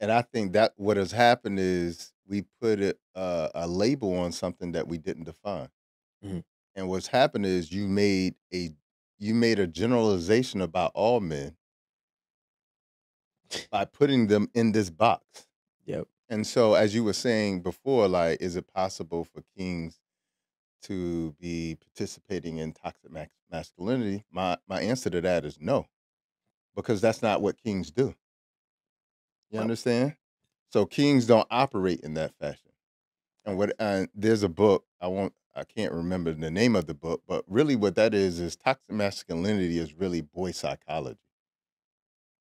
And I think that what has happened is we put a label on something that we didn't define. Mhm. And what's happened is you made a generalization about all men by putting them in this box. Yep. And so, as you were saying before, like, is it possible for kings to be participating in toxic masculinity? My answer to that is no, because that's not what kings do. You Well, understand? So kings don't operate in that fashion. And there's a book I can't remember the name of the book, but really what that is toxic masculinity is really boy psychology.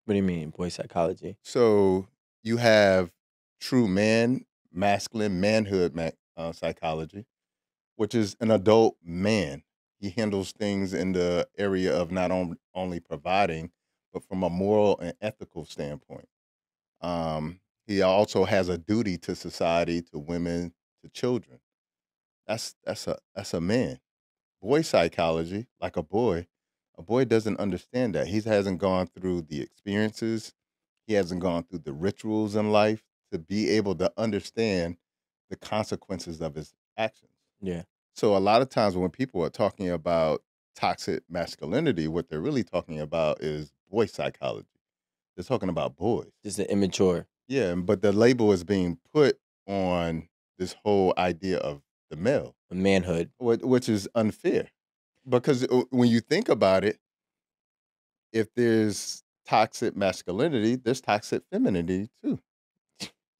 what do you mean, boy psychology? So you have true man, masculine manhood psychology, which is an adult man. He handles things in the area of not only providing, but from a moral and ethical standpoint. He also has a duty to society, to women, to children. That's a man. Boy psychology, like a boy doesn't understand that. He hasn't gone through the experiences. He hasn't gone through the rituals in life to be able to understand the consequences of his actions. Yeah. So a lot of times when people are talking about toxic masculinity, what they're really talking about is boy psychology. They're talking about boys. Just the immature, Yeah, but the label is being put on this whole idea of the male, manhood. which is unfair because when you think about it, if there's toxic masculinity, there's toxic femininity too.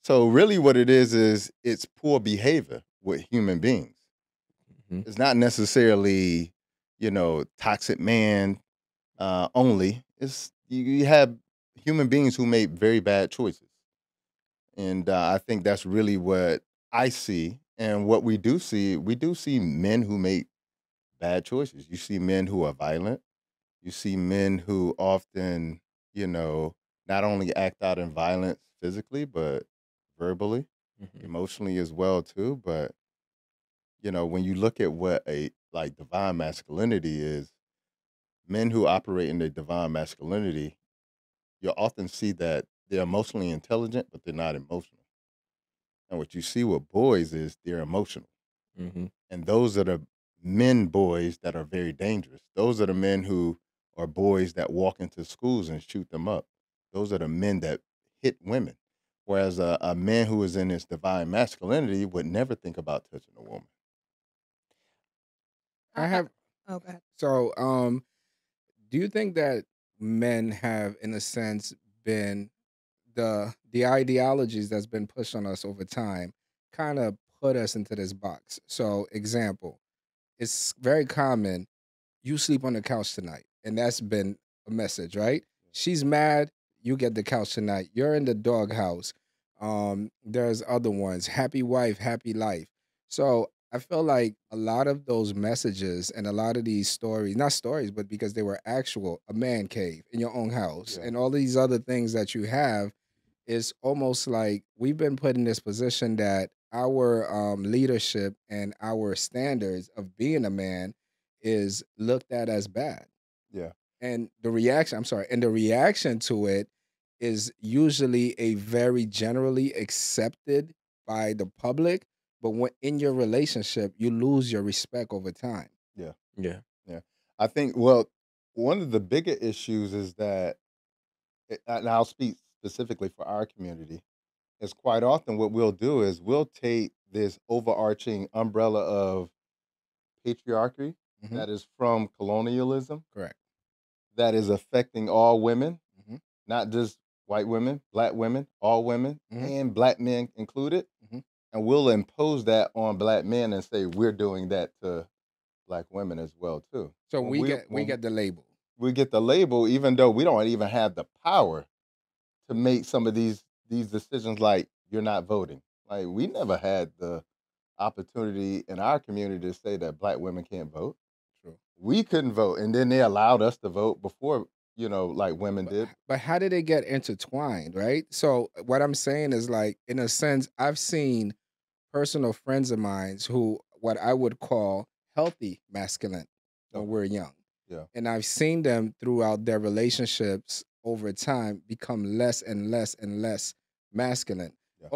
So really, what it is it's poor behavior with human beings. Mhm. It's not necessarily, toxic man only. You have human beings who make very bad choices. And I think that's really what I see. And what we do see men who make bad choices. You see men who are violent. You see men who often, you know, not only act out in violence physically, but verbally, Mhm. emotionally as well too. But when you look at what a like divine masculinity is, men who operate in the divine masculinity, you'll often see that they're emotionally intelligent, but they're not emotional. And what you see with boys is they're emotional. Mhm. And those are the men boys that are very dangerous. Those are the men who are boys that walk into schools and shoot them up. Those are the men that hit women. Whereas a man who is in his divine masculinity would never think about touching a woman. I I have oh, go ahead. so do you think that men have in a sense been the ideologies that's been pushed on us over time kind of put us into this box? So example, it's very common you sleep on the couch tonight. And that's been a message, right? She's mad, you get the couch tonight. You're in the doghouse. There's other ones, happy wife, happy life. So I feel like a lot of those messages and a lot of these stories, not stories, but because they were actual, a man cave in your own house, Yeah. and all these other things that you have, is almost like we've been put in this position that our leadership and our standards of being a man is looked at as bad. Yeah. And the reaction, I'm sorry, and the reaction to it is usually a very generally accepted by the public. But when in your relationship, you lose your respect over time. Yeah. Yeah. Yeah. I think, well, one of the bigger issues is that, and I'll speak specifically for our community, is quite often what we'll do is we'll take this overarching umbrella of patriarchy Hmm. that is from colonialism Correct. that is affecting all women, Hmm. not just white women, all women, Hmm. and black men included. Hmm. And we'll impose that on black men and say we're doing that to black women as well too. So When we get the label. we get the label, even though we don't even have the power to make some of these decisions, like you're not voting. Like we never had the opportunity in our community to say that black women can't vote. True. We couldn't vote, and then they allowed us to vote before, like women But did. but how did they get intertwined, right? So what I'm saying is like in a sense, I've seen personal friends of mine who what I would call healthy masculine when Okay. we're young. Yeah. And I've seen them throughout their relationships over time become less and less and less masculine. Yeah.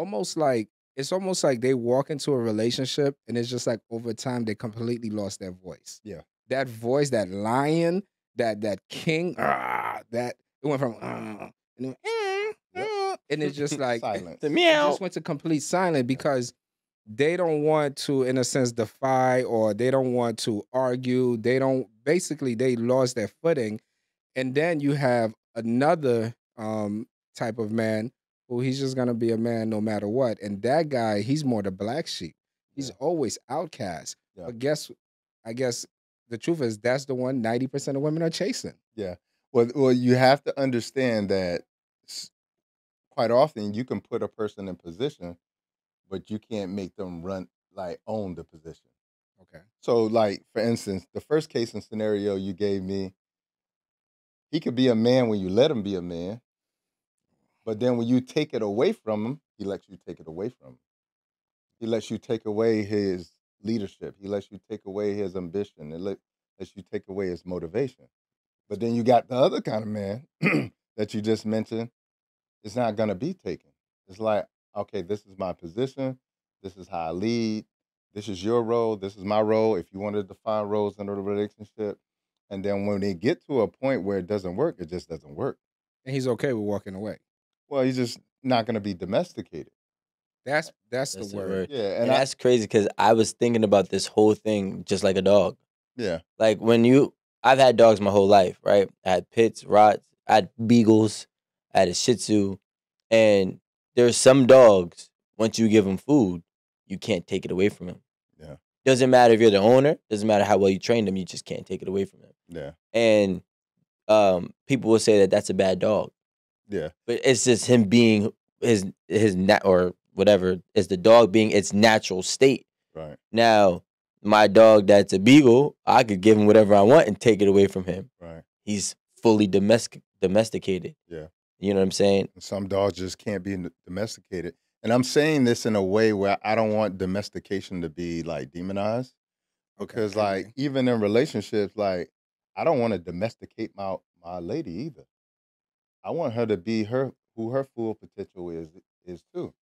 It's almost like they walk into a relationship and it's just like over time they completely lost their voice. Yeah. That voice, that lion, that king, that it went from and, it went, and it's just like Silence. The it meow. just went to complete silence because they don't want to, in a sense, defy or they don't want to argue. They lost their footing. And then you have another type of man who he's just gonna be a man no matter what. And that guy, he's more the black sheep. He's Yeah. always outcast. Yeah. But I guess the truth is that's the one 90% of women are chasing. Yeah. Well, you have to understand that quite often you can put a person in position, but you can't make them own the position. Okay. So, like, for instance, the first case and scenario you gave me, he could be a man when you let him be a man, but then when you take it away from him, he lets you take it away from him. He lets you take away his leadership. He lets you take away his ambition. Lets you take away his motivation. But then you got the other kind of man that you just mentioned. It's not going to be taken. It's like, okay, this is my position. This is how I lead. This is your role. This is my role. If you want to define roles in a relationship. And then when they get to a point where it doesn't work, it just doesn't work. And he's okay with walking away. Well, he's just not going to be domesticated. That's That's the the word. word. Yeah. And that's crazy because I was thinking about this whole thing just like a dog. Yeah. Like I've had dogs my whole life, right? I had pits, rots, I had beagles, I had a Shih Tzu, and there's some dogs. Once you give them food, you can't take it away from them. Yeah. Doesn't matter if you're the owner. Doesn't matter how well you train them. You just can't take it away from them. Yeah. And people will say that that's a bad dog, Yeah. but it's just him being or whatever is the dog being its natural state. Right. Now, my dog that's a beagle, I could give him whatever I want and take it away from him. Right. He's fully domesticated. Yeah. You know what I'm saying? Some dogs just can't be domesticated. And I'm saying this in a way where I don't want domestication to be like demonized. Because like even in relationships, like I don't want to domesticate my lady either. I want her to be who her full potential is too.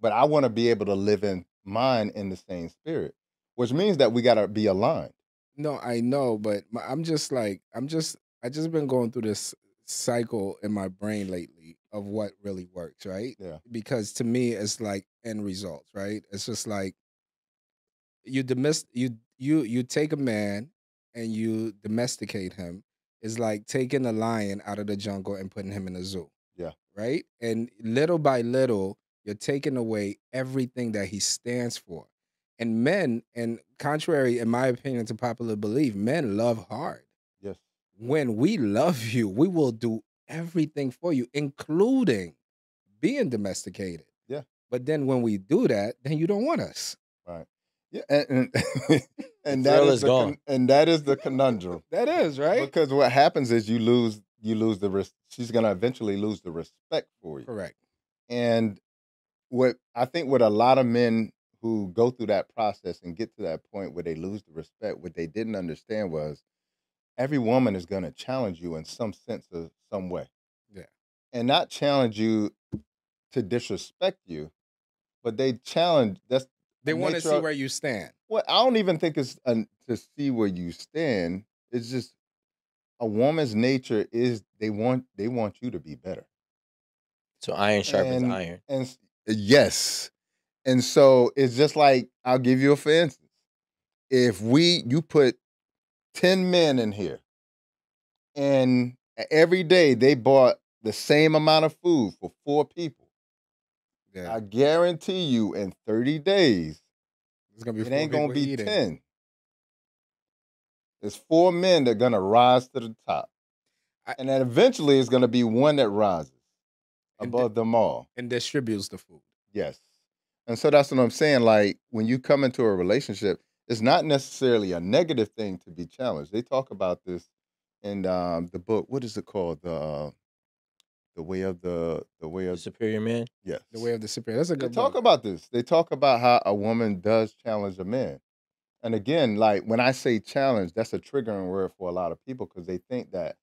But I want to be able to live in mine in the same spirit, which means that we gotta be aligned. No, I know, but I just been going through this cycle in my brain lately of what really works, right? Yeah. Because to me, it's like end results, right? It's just like you take a man and you domesticate him. It's like taking a lion out of the jungle and putting him in a zoo. Yeah. Right? And little by little, you're taking away everything that he stands for. And men, and contrary, in my opinion, to popular belief, men love hard. Yes. When we love you, we will do everything for you, including being domesticated. Yeah. But then when we do that, then you don't want us. Right. Yeah. And The that thrill is is gone. and that is the conundrum. That is, right? Because what happens is you lose she's gonna eventually lose the respect for you. Correct. And what I think what a lot of men who go through that process and get to that point where they lose the respect, what they didn't understand was every woman is gonna challenge you in some sense of some way. Yeah. And not challenge you to disrespect you, but they challenge They the want to nature see of- where you stand. Well, I don't even think it's to see where you stand. It's just a woman's nature is they want you to be better. So iron sharpens And- iron. And yes. And so it's just like I'll give you a for instance. If you put 10 men in here and every day they bought the same amount of food for 4 people, Yeah. I guarantee you in 30 days It's gonna be it ain't 4 gonna people be eating. 10. It's 4 men that are gonna rise to the top. And then eventually it's gonna be one that rises And above them all. and distributes the food. Yes. And so that's what I'm saying. Like when you come into a relationship, it's not necessarily a negative thing to be challenged. They talk about this in the book. What is it called? The way of the way The of superior man. yes. The way of the superior. That's a They good talk book. about this. They talk about how a woman does challenge a man. And again, like when I say challenge, that's a triggering word for a lot of people because they think that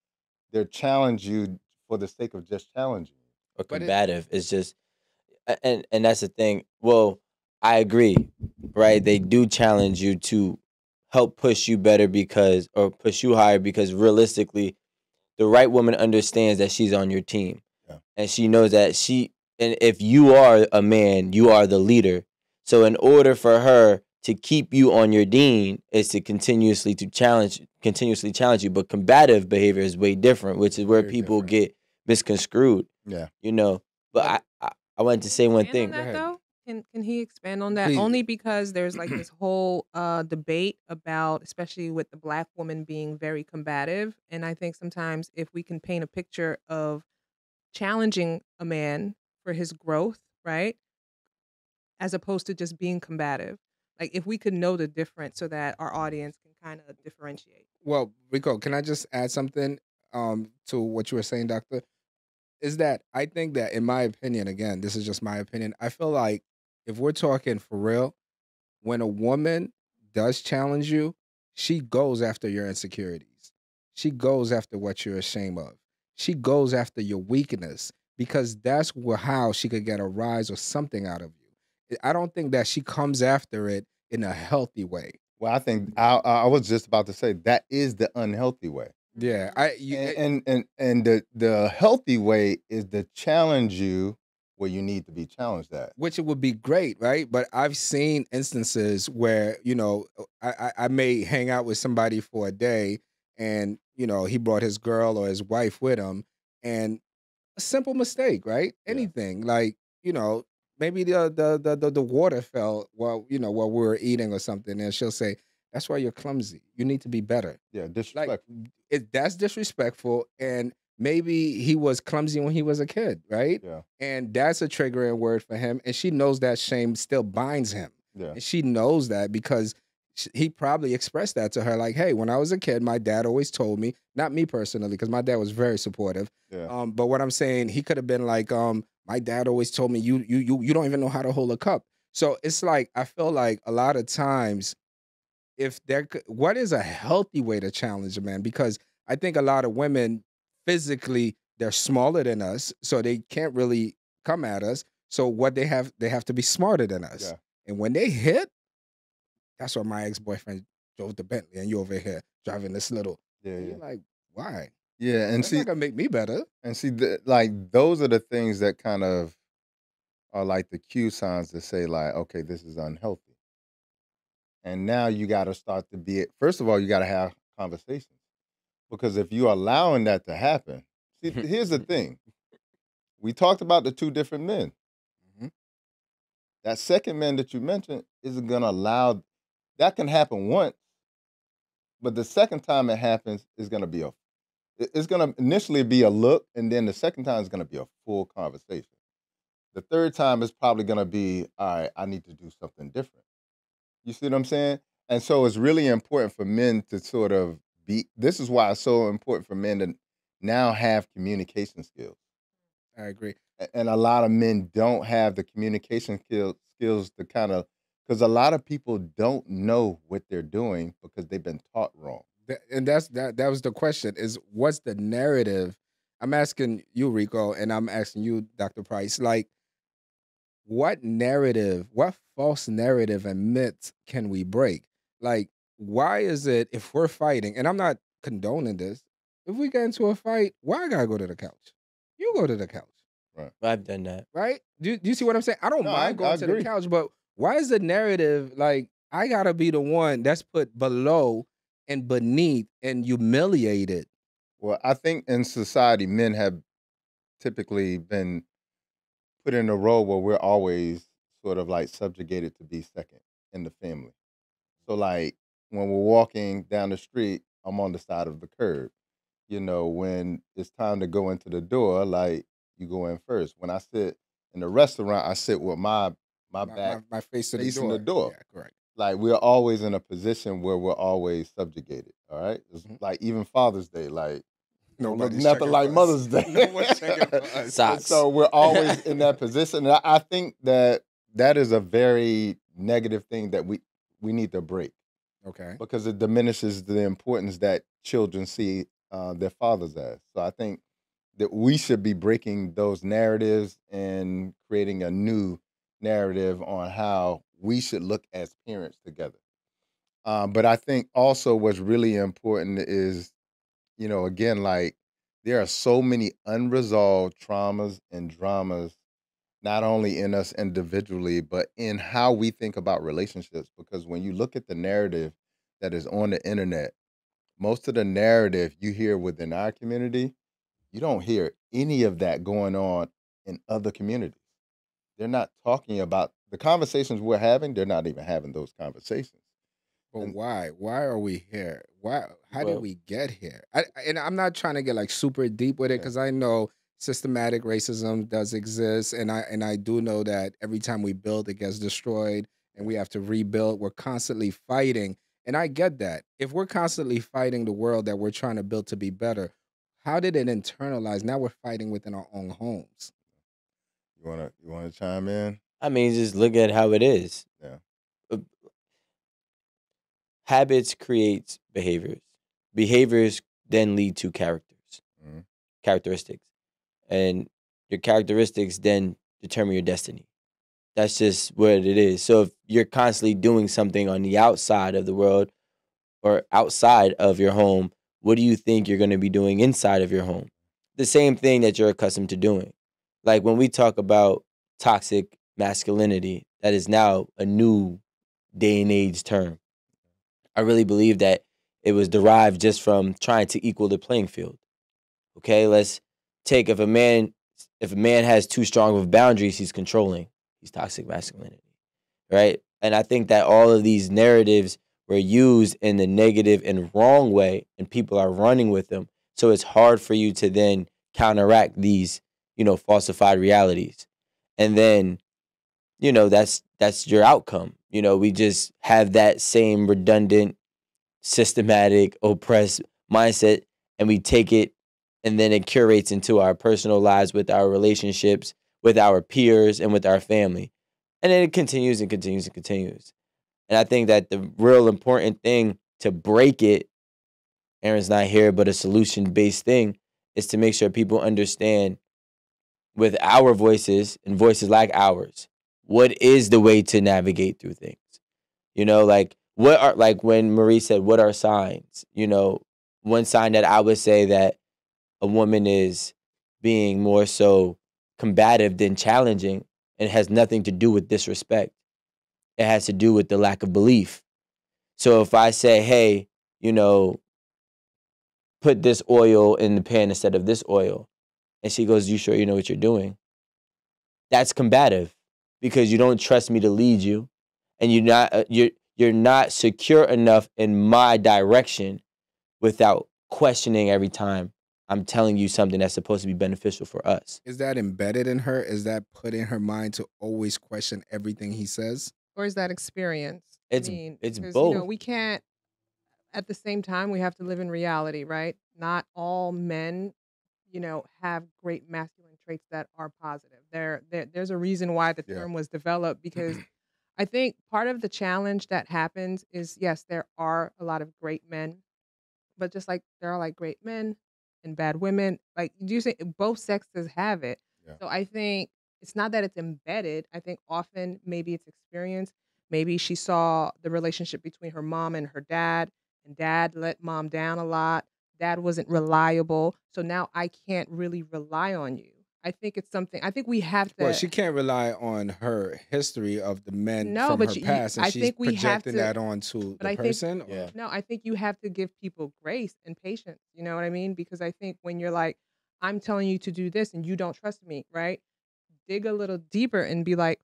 they're challenge you for the sake of just challenging you. Or But combative. It's just And that's the thing. Well, I agree, right? They do challenge you to help push you better because or push you higher because realistically, the right woman understands that she's on your team. Yeah. And she knows that and if you are a man, you are the leader. So in order for her to keep you on your dean is to continuously challenge you. But combative behavior is way different, which is where Very people different. get misconstrued, Yeah. you know. But But I wanted to say one Expand on thing. Go that ahead. though? Can he expand on that? Please. Only because there's like this whole debate about, especially with the black woman being very combative, and I think sometimes if we can paint a picture of challenging a man for his growth, right, as opposed to just being combative, like if we could know the difference so that our audience can kind of differentiate. Well, Rico, can I just add something to what you were saying, Doctor? Is that I think that, in my opinion, again, this is just my opinion, I feel like if we're talking for real, when a woman does challenge you, she goes after your insecurities. She goes after what you're ashamed of. She goes after your weakness because that's how she could get a rise or something out of you. I don't think that she comes after it in a healthy way. Well, I think I was just about to say that is the unhealthy way. Yeah, And the healthy way is to challenge you where you need to be challenged at. which it would be great, right? But I've seen instances where I may hang out with somebody for a day, and he brought his girl or his wife with him, and a simple mistake, right? Yeah. Anything like maybe the water fell while we were eating or something, and she'll say, "That's why you're clumsy. You need to be better." Yeah, Like disrespectful. that's disrespectful, and maybe he was clumsy when he was a kid, right? Yeah, And that's a triggering word for him, and she knows that shame still binds him, yeah, and she knows that because he probably expressed that to her, like, "Hey, when I was a kid, my dad always told me, not me personally, because my dad was very supportive, yeah. but what I'm saying, he could have been like, my dad always told me, you don't even know how to hold a cup." So it's like I feel like a lot of times, what is a healthy way to challenge a man? Because I think a lot of women physically they're smaller than us, so they can't really come at us. So what they have to be smarter than us. Yeah. And when they hit, that's why my ex-boyfriend drove the Bentley and you over here driving this little. Yeah, And yeah. you're like, why? Yeah, and That's see not gonna make me better. like those are the things that kind of are like the cue signs to say like, okay, this is unhealthy. And now you got to start to be first of all, you got to have conversations. Because if you're allowing that to happen, see, here's the thing. We talked about the two different men. Mhm. That second man that you mentioned isn't going to allow that can happen once, but the second time it happens is going to be it's going to initially be a look, and then the second time is going to be a full conversation. The third time is probably going to be, all right, I need to do something different. You see what I'm saying? And so it's really important for men to sort of this is why it's so important for men to now have communication skills. I agree. And a lot of men don't have the communication skills to kind of, because a lot of people don't know what they're doing because they've been taught wrong. And that was the question: is what's the narrative? I'm asking you, Rico, and I'm asking you, Dr. Price. Like, what narrative, what false narrative and myths can we break? Like, why is it if we're fighting, and I'm not condoning this, if we get into a fight, why I gotta go to the couch? You go to the couch, Right. I've done that. right? Do you see what I'm saying? I don't No, mind I going to the agree. couch, but why is the narrative like I gotta be the one that's put below and beneath and humiliated? Well, I think in society, men have typically been put in a role where we're always sort of like subjugated to be second in the family. So, like, when we're walking down the street, I'm on the side of the curb. When it's time to go into the door, like, you go in first. When I sit in the restaurant, I sit with my back My face to the facing door. the door. Yeah, correct. Like, we're always in a position where we're always subjugated. All right, it's Mhm. like even Father's Day, like, don't look Nobody's nothing checking like for us. Mother's Day. No one's checking for us. And Socks. so we're always in that position. And I think that is a very negative thing that we need to break Okay. because it diminishes the importance that children see their fathers as. So I think that we should be breaking those narratives and creating a new narrative on how we should look as parents together. But I think also what's really important is, again, like there are so many unresolved traumas and dramas, not only in us individually, but in how we think about relationships. Because when you look at the narrative that is on the internet, most of the narrative you hear within our community, you don't hear any of that going on in other communities. They're not talking about the conversations we're having, they're not even having those conversations. But And why? Why are we here? Why? How did Well, we get here? And I'm not trying to get like super deep with it yeah, because I know systematic racism does exist, and I do know that every time we build, it gets destroyed, and yeah. we have to rebuild. We're constantly fighting, and I get that. If we're constantly fighting the world that we're trying to build to be better, how did it internalize? Now we're fighting within our own homes. You wanna chime in? I mean, just look at how it is. Yeah. Uh, Habits creates behaviors. Behaviors then lead to Mhm. characteristics, and your characteristics then determine your destiny. That's just what it is. So if you're constantly doing something on the outside of the world or outside of your home, what do you think you're going to be doing inside of your home? The same thing that you're accustomed to doing. Like when we talk about toxic masculinity, that is now a new day and age term. I really believe that it was derived just from trying to equal the playing field. Okay, let's take if a man has too strong of boundaries, he's controlling. He's toxic masculinity, right? And I think that all of these narratives were used in the negative and wrong way, and people are running with them. So it's hard for you to then counteract these, falsified realities. And then, that's your outcome. We just have that same redundant, systematic, oppressed mindset, and we take it, and then it curates into our personal lives with our relationships, with our peers, and with our family. And then it continues and continues and continues. And I think that the real important thing to break it, Aaron's not here, but a solution based thing, is to make sure people understand with our voices and voices like ours, what is the way to navigate through things? Like what are, like when Marie said, what are signs? One sign that I would say that a woman is being more so combative than challenging, and it has nothing to do with disrespect. It has to do with the lack of belief. So if I say, hey, you know, put this oil in the pan instead of this oil, and she goes, you sure you know what you're doing? That's combative because you don't trust me to lead you, and you're not secure enough in my direction without questioning every time I'm telling you something that's supposed to be beneficial for us. Is that embedded in her? Is that put in her mind to always question everything he says? Or is that experience? I It's mean, it's because both. we can't. At the same time, we have to live in reality, right? Not all men, have great masculine traits that are positive. There's a reason why the Yeah. term was developed because I think part of the challenge that happens is yes, there are a lot of great men, but just like there are like great men and bad women, like you say, both sexes have it. Yeah. So I think it's not that it's embedded. I think often maybe it's experience. Maybe she saw the relationship between her mom and her dad, and dad let mom down a lot. Dad wasn't reliable. So now I can't really rely on you. I think it's something, I think we have Well, to, she can't rely on her history of the men no, from but her past, and I she's think we have projecting to, that onto but the I think person. Yeah. no, I think you have to give people grace and patience. You know what I mean? Because I think when you're like, I'm telling you to do this and you don't trust me, right? Dig a little deeper and be like,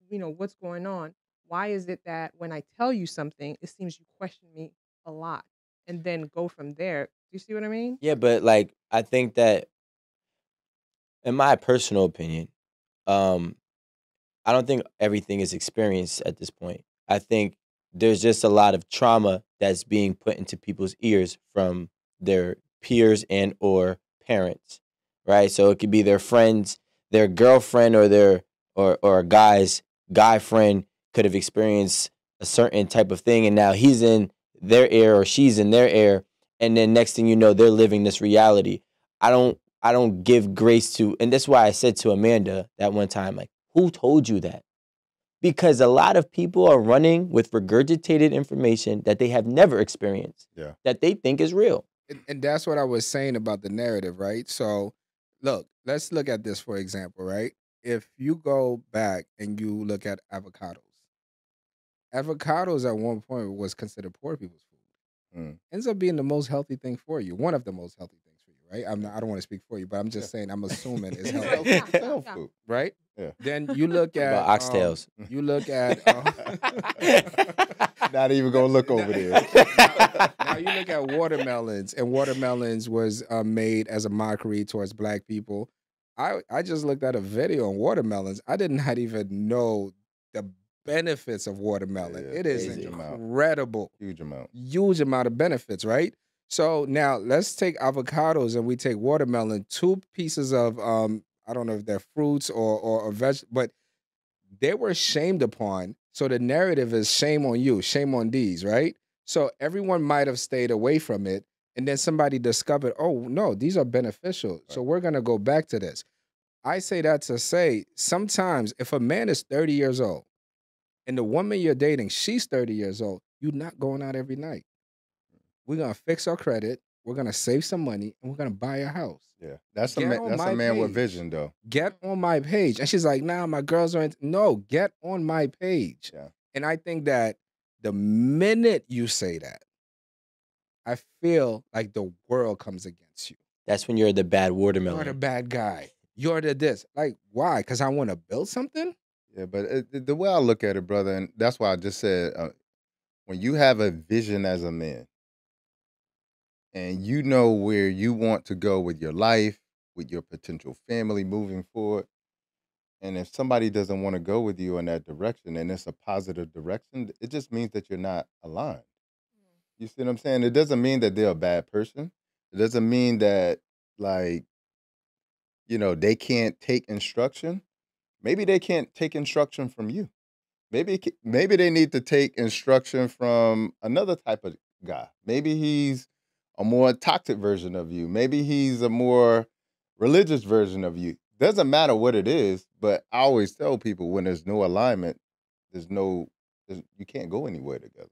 what's going on? Why is it that when I tell you something, it seems you question me a lot? And then go from there. Do you see what I mean? Yeah, but like I think that in my personal opinion, um, I don't think everything is experienced at this point. I think there's just a lot of trauma that's being put into people's ears from their peers and or parents, right? So it could be their friends, their girlfriend, or their or a guy's guy friend could have experienced a certain type of thing, and now he's in their ear or she's in their ear, and then next thing you know, they're living this reality. I don't. I don't give grace to, and that's why I said to Amanda that one time, like, who told you that? Because a lot of people are running with regurgitated information that they have never experienced, Yeah. that they think is real. And that's what I was saying about the narrative, right? So, look, let's look at this for example, right? If you go back and you look at avocados at one point was considered poor people's food. Mm. Ends up being the most healthy thing for you, one of the most healthy things for you, right? I don't want to speak for you, but I'm just saying, I'm assuming it's healthy, It's health food. right? Yeah. Then you look at About oxtails. you look at Not even gonna look over there. now you look at watermelons, and watermelons was made as a mockery towards black people. I just looked at a video on watermelons. I did not even know the benefits of watermelon. Yeah, It is crazy amount. incredible. Huge amount. Huge amount of benefits, right? So now let's take avocados and we take watermelon, two pieces of I don't know if they're fruits or veg, but they were shamed upon. So the narrative is shame on you, shame on these, right? So everyone might have stayed away from it. And then somebody discovered, oh, no, these are beneficial. So we're going to go back to this. I say that to say sometimes if a man is 30 years old and the woman you're dating, she's 30 years old, you're not going out every night. We're going to fix our credit. We're going to save some money and we're going to buy a house. Yeah. That's Get a on man, my with page. vision though. Get on my page. And she's like, nah, my girls aren't. No, get on my page. Yeah. And I think that the minute you say that, I feel like the world comes against you. That's when you're the bad You're the watermelon. bad guy. You're the this. Like, why? Because I want to build something? Yeah, but the way I look at it, brother, and that's why I just said, when you have a vision as a man, and you know where you want to go with your life, with your potential family moving forward, and if somebody doesn't want to go with you in that direction, and it's a positive direction, it just means that you're not aligned. You see what I'm saying? It doesn't mean that they're a bad person. It doesn't mean that, like, they can't take instruction. Maybe they can't take instruction from you. Maybe they need to take instruction from another type of guy. Maybe he's a more toxic version of you. Maybe he's a more religious version of you. Doesn't matter what it is, but I always tell people when there's no alignment, you can't go anywhere together.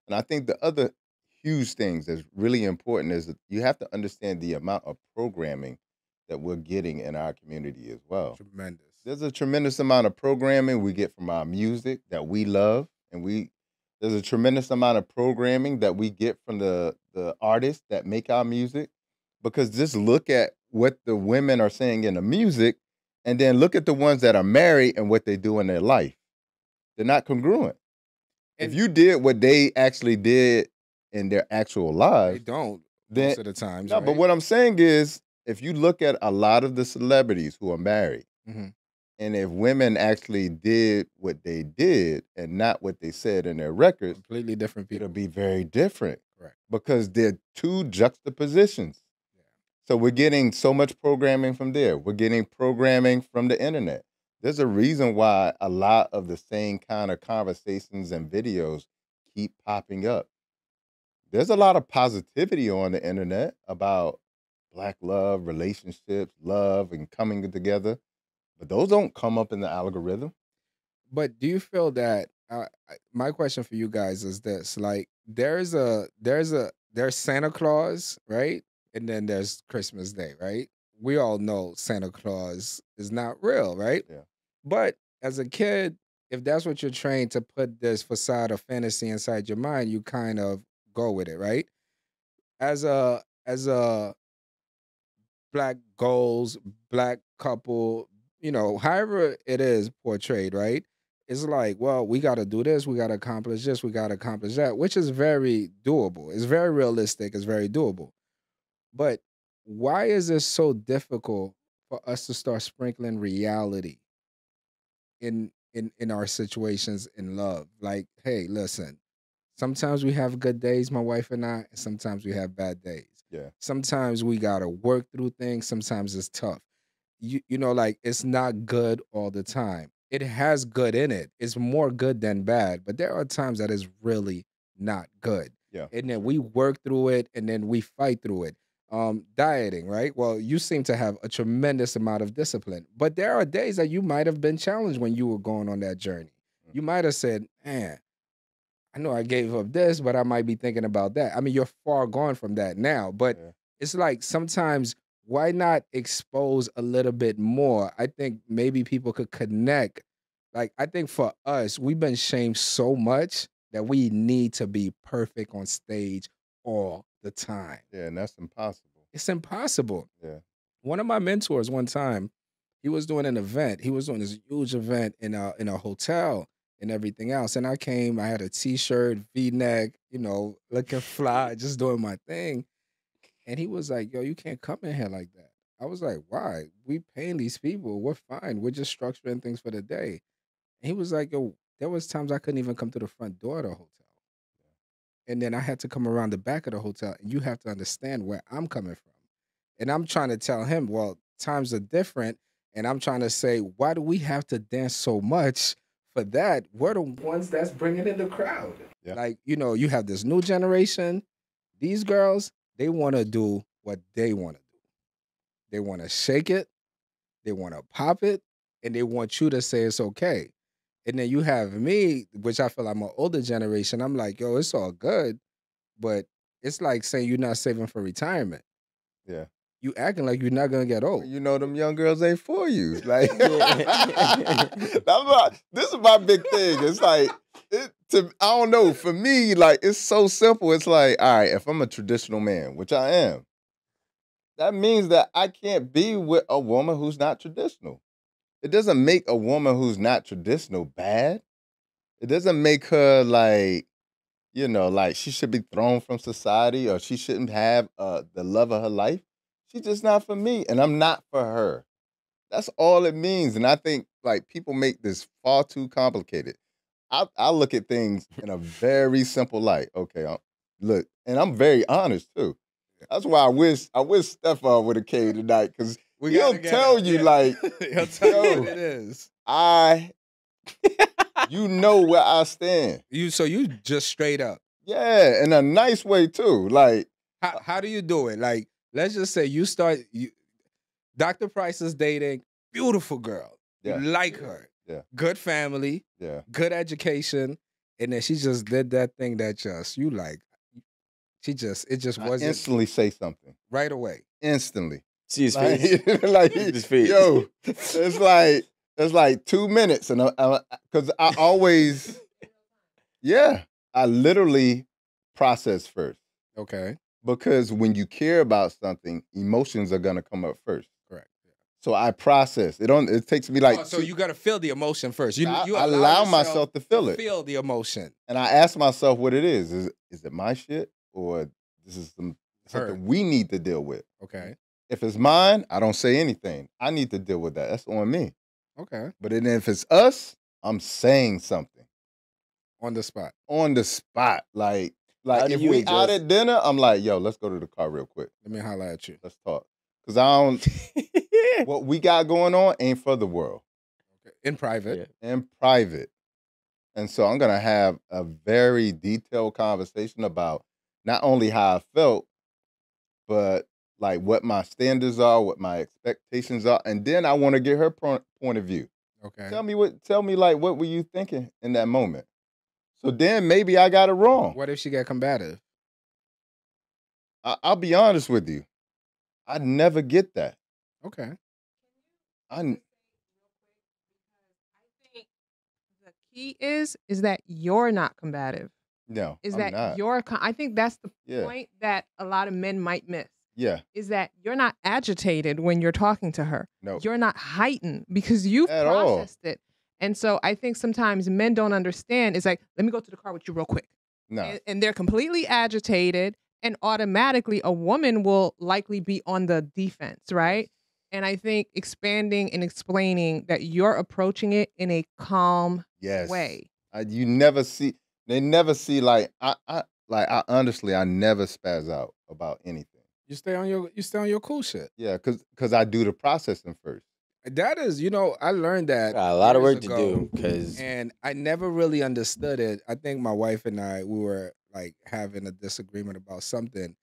And I think the other huge things that's really important is that you have to understand the amount of programming that we're getting in our community as well. Tremendous. There's a tremendous amount of programming we get from our music that we love, and there's a tremendous amount of programming that we get from the artists that make our music. Because just look at what the women are saying in the music, and then look at the ones that are married and what they do in their life. They're not congruent. If you did what they actually did in their actual They lives, don't then most of the times. no. Right? But what I'm saying is, if you look at a lot of the celebrities who are married, Mhm. and if women actually did what they did and not what they said in their records, Completely different people. it'll be very different. Correct. Because they're two juxtapositions. Yeah. So we're getting so much programming from there. We're getting programming from the internet. There's a reason why a lot of the same kind of conversations and videos keep popping up. There's a lot of positivity on the internet about Black love, relationships, love, and coming together. But those don't come up in the algorithm. But do you feel that my question for you guys is this: like, there's Santa Claus, right? And then there's Christmas Day, right? We all know Santa Claus is not real, right? Yeah. But as a kid, if that's what you're trained to put this facade of fantasy inside your mind, you kind of go with it, right? As a black goals, black couple, however it is portrayed, right? It's like, well, we got to do this, we got to accomplish this, we got to accomplish that, which is very doable. It's very realistic, it's very doable. But why is it so difficult for us to start sprinkling reality in our situations in love? Like, hey, listen, sometimes we have good days, my wife and I, and sometimes we have bad days. Yeah. Sometimes we gotta work through things. Sometimes it's tough. Like, it's not good all the time. It has good in it. It's more good than bad. But there are times that is really not good. Yeah. And then we work through it and then we fight through it. Dieting, right? Well, you seem to have a tremendous amount of discipline, but there are days that you might have been challenged when you were going on that journey. You might have said, man, I know I gave up this, but I might be thinking about that. I mean, you're far gone from that now, but Yeah. it's like sometimes why not expose a little bit more? I think maybe people could connect. Like, I think for us, we've been shamed so much that we need to be perfect on stage all the time. Yeah, and that's impossible. It's impossible. Yeah. One of my mentors one time, he was doing an event. He was doing this huge event in a hotel and everything else. And I came, I had a t-shirt, V-neck, looking fly, just doing my thing. And he was like, yo, you can't come in here like that. I was like, why? We paying these people. We're fine. We're just structuring things for the day. And he was like, yo, there was times I couldn't even come to the front door of the hotel. And then I had to come around the back of the hotel. And you have to understand where I'm coming from. And I'm trying to tell him, well, times are different. And I'm trying to say, why do we have to dance so much for that? We're the ones that's bringing in the crowd. Yeah. Like, you have this new generation. These girls, they want to do what they want to do. They want to shake it. They want to pop it. And they want you to say it's okay. And then you have me, which I feel I'm an older generation. I'm like, yo, it's all good. But it's like saying you're not saving for retirement. Yeah. You acting like you're not gonna get old. You know them young girls ain't for you. Like Yeah. this is my big thing. It's like I don't know. For me, like it's so simple. It's like, all right, if I'm a traditional man, which I am, that means that I can't be with a woman who's not traditional. It doesn't make a woman who's not traditional bad. It doesn't make her like, like she should be thrown from society or she shouldn't have the love of her life. She's just not for me, and I'm not for her. That's all it means. And I think like people make this far too complicated. I look at things in a very simple light. Okay, look, and I'm very honest too. That's why I wish Stefan would have came tonight because he'll tell you like, he'll tell you yo, what it is. you know where I stand. So you just straight up. Yeah, in a nice way too. Like, How do you do it? Like, let's just say Dr. Price is dating, beautiful girl. Yeah. You like her. Yeah. Good family. Yeah. Good education. And then she just did that thing that you like. It just I wasn't instantly say something. right away. Instantly. See his Like, face. like His face. yo, it's like 2 minutes, and because I always, yeah, I literally process first Okay. because when you care about something, emotions are gonna come up first. Correct. Yeah. So I process. It takes me like So you got to feel the emotion first. You I allow allow myself to feel it. Feel the emotion. and I ask myself what it is. Is it my shit or this is something Hurt. we need to deal with? Okay. If it's mine, I don't say anything. I need to deal with that. That's on me. Okay. But then if it's us, I'm saying something On the spot. on the spot. Like How do if you we out adjust? at dinner, I'm like, yo, let's go to the car real quick. Let me holler at you. Let's talk. Because I don't, what we got going on ain't for the world. Okay. In private. Yeah. In private. And so I'm going to have a very detailed conversation about not only how I felt, but like what my standards are, what my expectations are. And then I want to get her point of view. Okay. Tell me like, what were you thinking in that moment? So then maybe I got it wrong. What if she got combative? I'll be honest with you. I never get that. Okay. I I think the key is that you're not combative. no. Is I'm that not. you're? I think that's the Yeah. point that a lot of men might miss. Yeah. Is that you're not agitated when you're talking to her. No. You're not heightened because you've At all. processed it. And so I think sometimes men don't understand. It's like, let me go to the car with you real quick. No. And they're completely agitated, and automatically a woman will likely be on the defense, right? And I think expanding and explaining that you're approaching it in a calm Yes. way. You never see. They never see like I honestly I never spaz out about anything. You stay on your cool shit. Yeah, because I do the processing first. That is, I learned that Got a lot of years work to ago, do because and I never really understood it. I think my wife and I, we were like having a disagreement about something,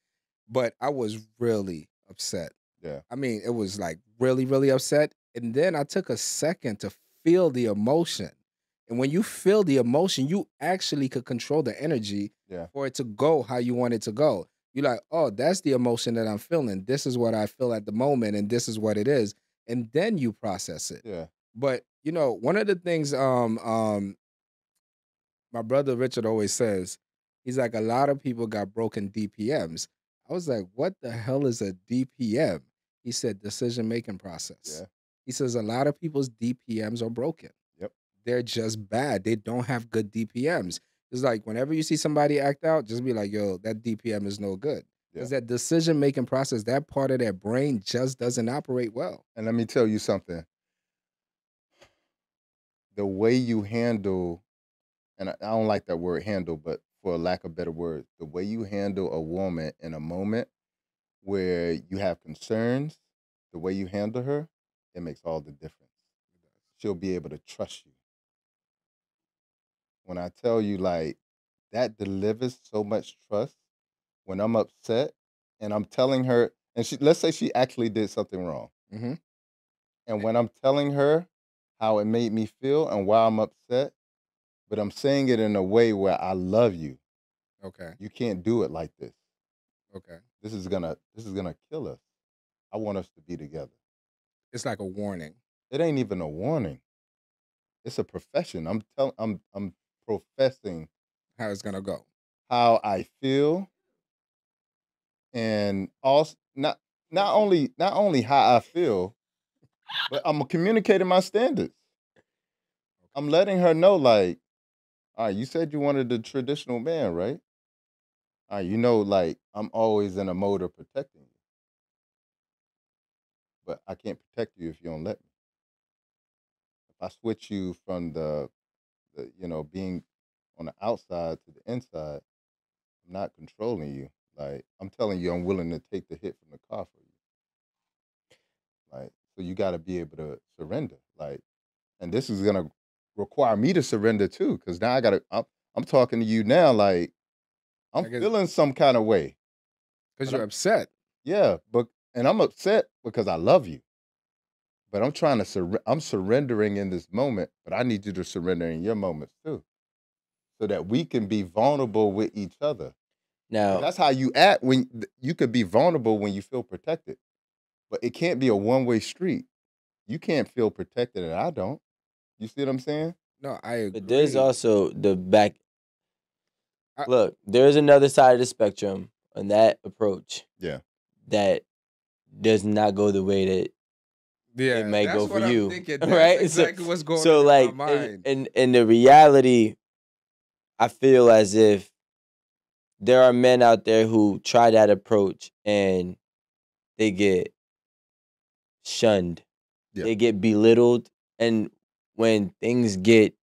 but I was really upset. Yeah. I mean, it was like really, really upset. And then I took a second to feel the emotion. And when you feel the emotion, you actually could control the energy Yeah. for it to go how you want it to go. You're like, oh, that's the emotion that I'm feeling. This is what I feel at the moment, and this is what it is. And then you process it. Yeah. But one of the things my brother Richard always says, he's like, a lot of people got broken DPMs. I was like, what the hell is a DPM? He said, decision making process. Yeah. He says, a lot of people's DPMs are broken. Yep. They're just bad. They don't have good DPMs. It's like whenever you see somebody act out, just be like, yo, that DPM is no good. Because that decision making process, that part of their brain just doesn't operate well. And let me tell you something. The way you handle, and I don't like that word handle, but for lack of better words, the way you handle a woman in a moment where you have concerns, the way you handle her, it makes all the difference. She'll be able to trust you. When I tell you, like, that delivers so much trust when I'm upset and I'm telling her, and let's say she actually did something wrong. Mm-hmm. And when I'm telling her how it made me feel and why I'm upset, but I'm saying it in a way where I love you. Okay. You can't do it like this. Okay. This is gonna kill us. I want us to be together. It's like a warning. It ain't even a warning. It's a profession. I'm professing how it's gonna go, how I feel, and also not only how I feel, but I'm communicating my standards. I'm letting her know, like, all right, you said you wanted the traditional man, right? All right, like, I'm always in a mode of protecting you. But I can't protect you if you don't let me. If I switch you from the being on the outside to the inside, I'm not controlling you. Like, I'm telling you, I'm willing to take the hit from the car for you. Like, so you got to be able to surrender. Like, and this is gonna require me to surrender too, because now I'm talking to you now, like, I'm feeling some kind of way. Because you're upset. Yeah, and I'm upset because I love you. But I'm trying to I'm surrendering in this moment, but I need you to surrender in your moments too, so that we can be vulnerable with each other. Now, that's how you act when you could be vulnerable when you feel protected, but it can't be a one-way street. You can't feel protected and I don't. You see what I'm saying? No, I agree. But there's also the back. Look, there's another side of the spectrum on that approach. Yeah. That does not go the way that it may go for you. That's right? exactly what's going so on like, in my mind. in the reality, I feel as if there are men out there who try that approach and they get shunned. Yeah. They get belittled. And when things get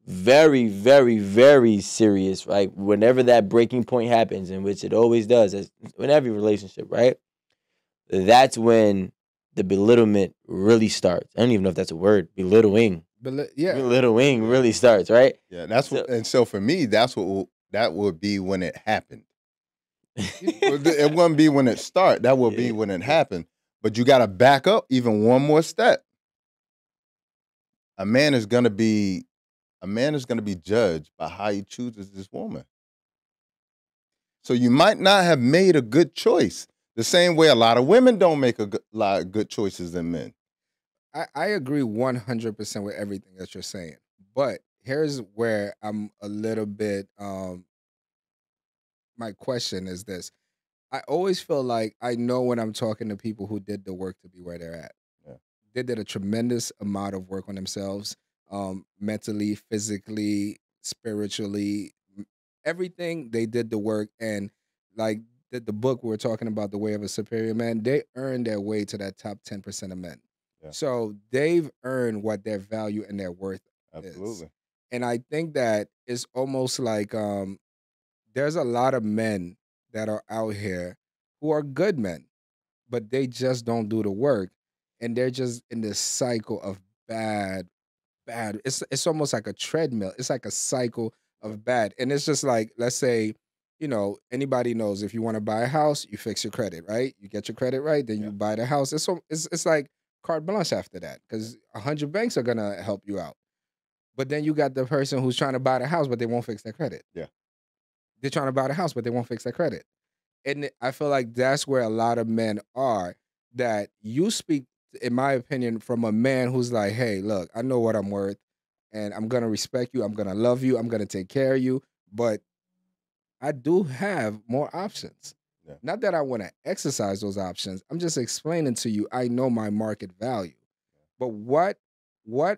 very, very, very serious, right? Whenever that breaking point happens, in which it always does, in every relationship, right? That's when the belittlement really starts. I don't even know if that's a word. Belittling. Belittling really starts, right? Yeah, that's what. And so for me, that would be when it happened. It wouldn't be when it started. That would be when it happened. But you got to back up even one more step. A man is gonna be judged by how he chooses this woman. So you might not have made a good choice. The same way a lot of women don't make a lot of good choices than men. I agree 100% with everything that you're saying. But here's where I'm a little bit, my question is this. I always feel like I know when I'm talking to people who did the work to be where they're at. Yeah. They did a tremendous amount of work on themselves, mentally, physically, spiritually, everything. They did the work, and like the book we were talking about, The Way of a Superior Man, they earned their way to that top 10% of men. Yeah. So they've earned what their value and their worth Absolutely. is. And I think that it's almost like there's a lot of men that are out here who are good men, but they just don't do the work. And they're just in this cycle of bad. It's almost like a treadmill. It's like a cycle of bad. And it's just like, let's say anybody knows if you want to buy a house, you fix your credit, right? You get your credit right, then Yeah. you buy the house. It's like carte blanche after that because 100 banks are gonna help you out. But then you got the person who's trying to buy the house, but they won't fix their credit. Yeah. They're trying to buy the house, but they won't fix their credit. And I feel like that's where a lot of men are. That you speak, in my opinion, from a man who's like, hey, look, I know what I'm worth, and I'm gonna respect you, I'm gonna love you, I'm gonna take care of you, but I do have more options. Yeah. Not that I want to exercise those options. I'm just explaining to you, I know my market value. But what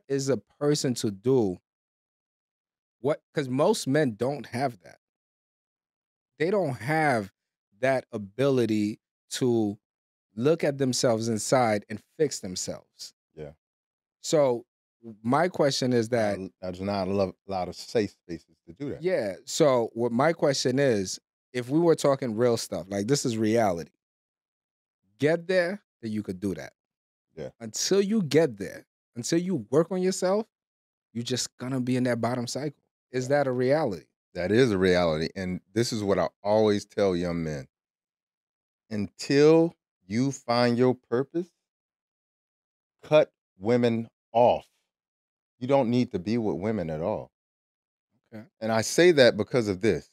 is a person to do? Because most men don't have that. They don't have that ability to look at themselves inside and fix themselves. Yeah. So my question is that There's not a lot of safe spaces to do that. yeah. So what my question is, if we were talking real stuff, like this is reality, get there, then you could do that. Yeah. Until you get there, until you work on yourself, you're just gonna be in that bottom cycle. Is that a reality? That is a reality. And this is what I always tell young men. Until you find your purpose, cut women off. You don't need to be with women at all. Okay. And I say that because of this.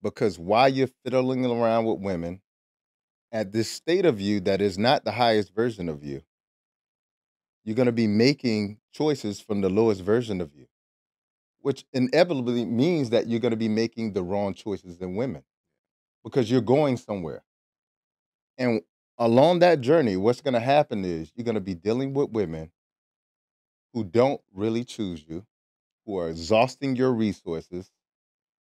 Because while you're fiddling around with women, at this state of you that is not the highest version of you, you're going to be making choices from the lowest version of you, which inevitably means that you're going to be making the wrong choices in women because you're going somewhere. And along that journey, what's going to happen is you're going to be dealing with women who don't really choose you, who are exhausting your resources,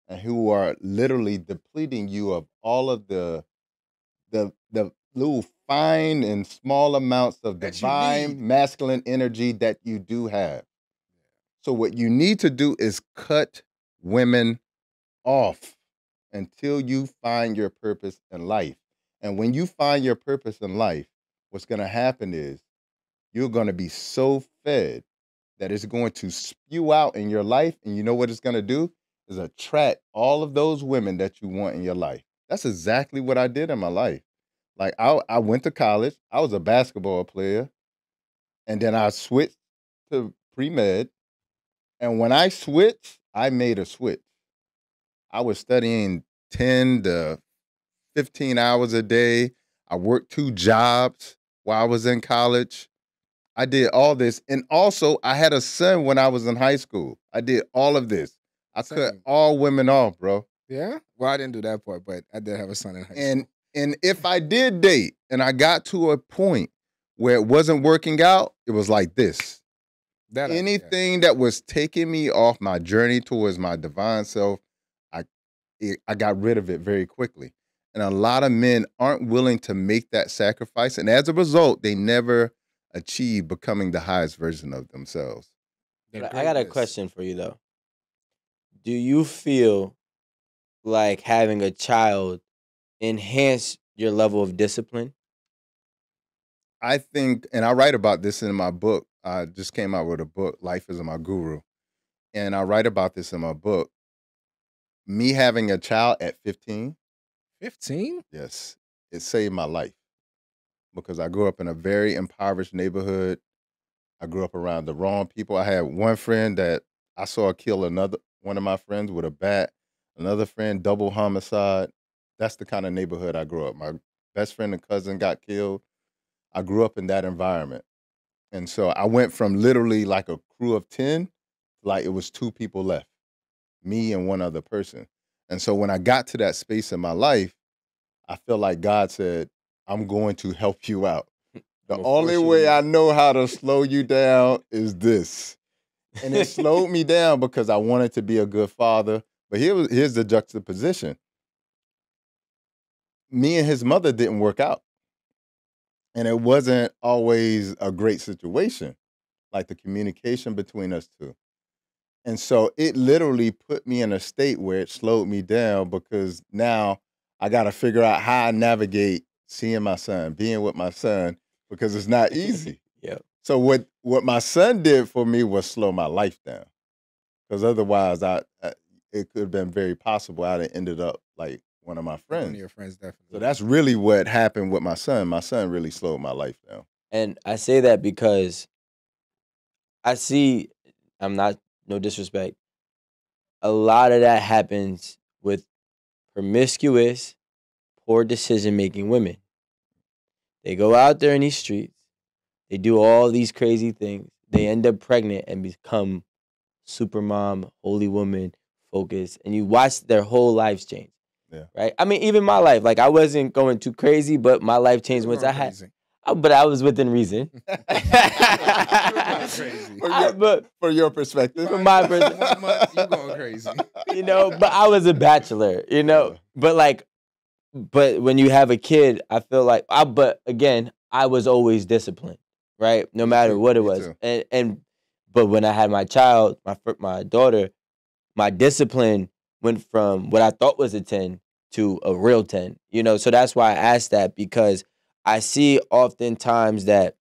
and who are literally depleting you of all of the little fine and small amounts of That you divine need. masculine energy that you do have. So what you need to do is cut women off until you find your purpose in life. And when you find your purpose in life, what's going to happen is you're going to be so fed that it's going to spew out in your life. And you know what it's going to do? Is attract all of those women that you want in your life. That's exactly what I did in my life. Like I went to college. I was a basketball player. And then I switched to pre-med. And when I switched, I made a switch. I was studying 10 to 15 hours a day. I worked 2 jobs while I was in college. I did all this. And also, I had a son when I was in high school. I did all of this. I cut Same. all women off, bro. Yeah. Well, I didn't do that part, but I did have a son in high And school. and if I did date and I got to a point where it wasn't working out, it was like this. That Anything that was taking me off my journey towards my divine self, I got rid of it very quickly. And a lot of men aren't willing to make that sacrifice. And as a result, they never achieve becoming the highest version of themselves. their But I got a greatness. question for you though. Do you feel like having a child enhance your level of discipline? I think, and I write about this in my book. I just came out with a book, Life is My Guru. And I write about this in my book. Me having a child at 15, 15? yes, it saved my life because I grew up in a very impoverished neighborhood. I grew up around the wrong people. I had one friend that I saw kill another one of my friends with a bat, another friend double homicide. That's the kind of neighborhood I grew up. My best friend and cousin got killed. I grew up in that environment. And so I went from literally like a crew of 10 to like it was 2 people left, me and one other person. And so when I got to that space in my life, I felt like God said, I'm going to help you out. The I'ma only force way you- I know how to slow you down is this. And it slowed me down because I wanted to be a good father. But here's the juxtaposition. Me and his mother didn't work out. And it wasn't always a great situation, like the communication between us two. And so it literally put me in a state where it slowed me down because now I got to figure out how I navigate seeing my son, being with my son, because it's not easy. Yep. So what my son did for me was slow my life down, because otherwise it could have been very possible I'd have ended up like one of my One of friends. your friends, So definitely. that's really what happened with my son. My son really slowed my life down. And I say that because I see, I'm not, no disrespect, a lot of that happens with promiscuous, poor decision making women. They go out there in these streets, they do all these crazy things, they end up pregnant and become super mom, holy woman, focused, and you watch their whole lives change. Yeah. Right? I mean, even my life, like I wasn't going too crazy, but my life changed You once were I had. crazy. But I was within reason. crazy. But For your perspective. from my 1 perspective, month, you going crazy. you know, but I was a bachelor, you know. Yeah. But like, but when you have a kid, I feel like but again, I was always disciplined, right? No Me matter too, what it me was. too. And but when I had my child, my daughter, my discipline went from what I thought was a 10 to a real 10. You know, so that's why I asked that, because I see oftentimes that,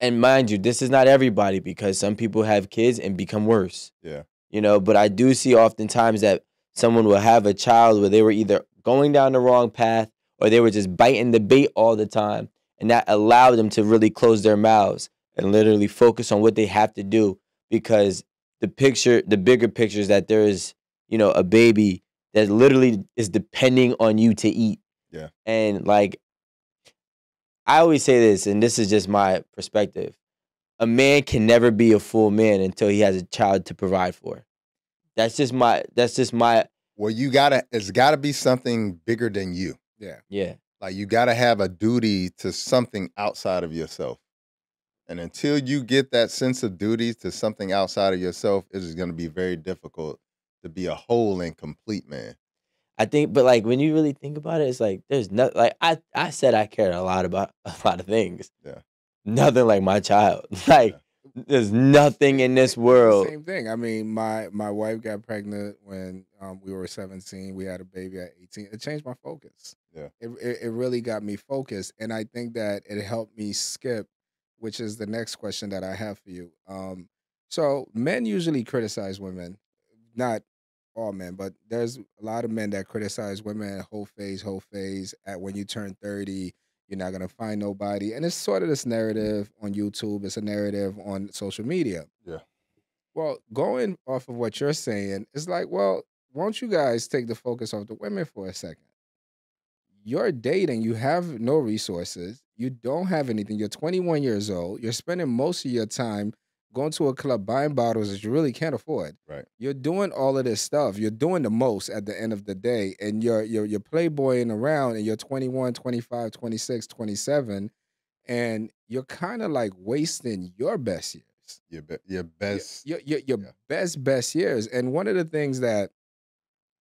and mind you, this is not everybody, because some people have kids and become worse. Yeah. You know, but I do see oftentimes that someone will have a child where they were either going down the wrong path or they were just biting the bait all the time. And that allowed them to really close their mouths and literally focus on what they have to do, because the bigger picture is that there is, you know, a baby that literally is depending on you to eat. Yeah. And like, I always say this, and this is just my perspective. A man can never be a full man until he has a child to provide for. That's just my Well, it's gotta be something bigger than you. Yeah. yeah. Like you gotta have a duty to something outside of yourself. And until you get that sense of duty to something outside of yourself, it is gonna be very difficult to be a whole and complete man. I think, but like when you really think about it, it's like there's not like I said I cared a lot about a lot of things. Yeah. Nothing like my child. Like there's nothing in this It's the world. Same thing. I mean, my wife got pregnant when we were 17. We had a baby at 18. It changed my focus. Yeah. It really got me focused, and I think that it helped me skip, which is the next question that I have for you. So men usually criticize women, not all men, but there's a lot of men that criticize women. Whole phase. At when you turn 30, you're not gonna find nobody, and it's sort of this narrative on YouTube. It's a narrative on social media. Yeah. Well, going off of what you're saying, it's like, well, won't you guys take the focus off the women for a second? You're dating, you have no resources, you don't have anything, you're 21 years old, you're spending most of your time going to a club buying bottles that you really can't afford. Right. You're doing all of this stuff. You're doing the most at the end of the day, and you're playboying around, and you're 21, 25, 26, 27, and you're kind of like wasting your best years. Your best. Your Yeah. best years. And one of the things that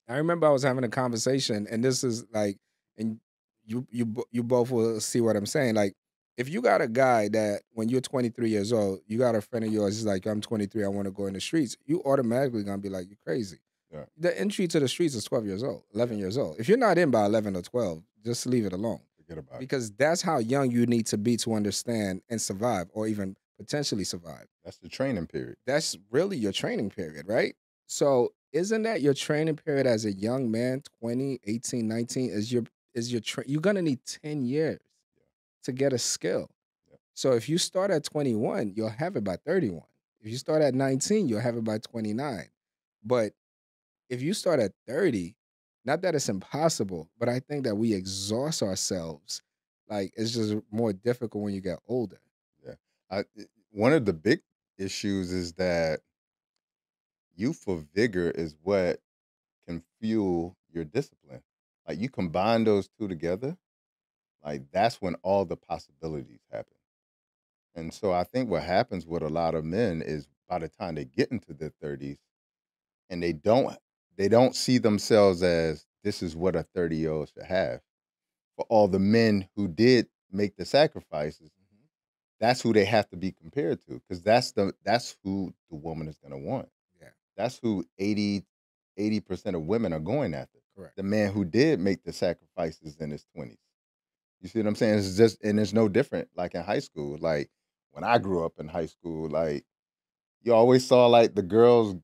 I remember, I was having a conversation, and this is like, and you both will see what I'm saying. Like, if you got a guy that when you're 23 years old, you got a friend of yours, is like, I'm 23, I want to go in the streets, you automatically gonna be like, you're crazy. Yeah. The entry to the streets is 12 years old, 11 years old. If you're not in by 11 or 12, just leave it alone. Forget about it. Because that's how young you need to be to understand and survive, or even potentially survive. That's the training period. That's really your training period, right? So isn't that your training period as a young man, 20, 18, 19, you're gonna need 10 years to get a skill. Yeah. So if you start at 21, you'll have it by 31. If you start at 19, you'll have it by 29. But if you start at 30, not that it's impossible, but I think that we exhaust ourselves. Like, it's just more difficult when you get older. One of the big issues is that youthful vigor is what can fuel your discipline. Like you combine those two together, like that's when all the possibilities happen. And so I think what happens with a lot of men is by the time they get into their 30s and they don't see themselves as this is what a 30-year-old should have. For all the men who did make the sacrifices, that's who they have to be compared to, because that's who the woman is going to want. Yeah. That's who 80% of women are going after. Correct. The man who did make the sacrifices in his 20s. You see what I'm saying? It's just, and it's no different like in high school. Like when I grew up in high school, like you always saw like the girls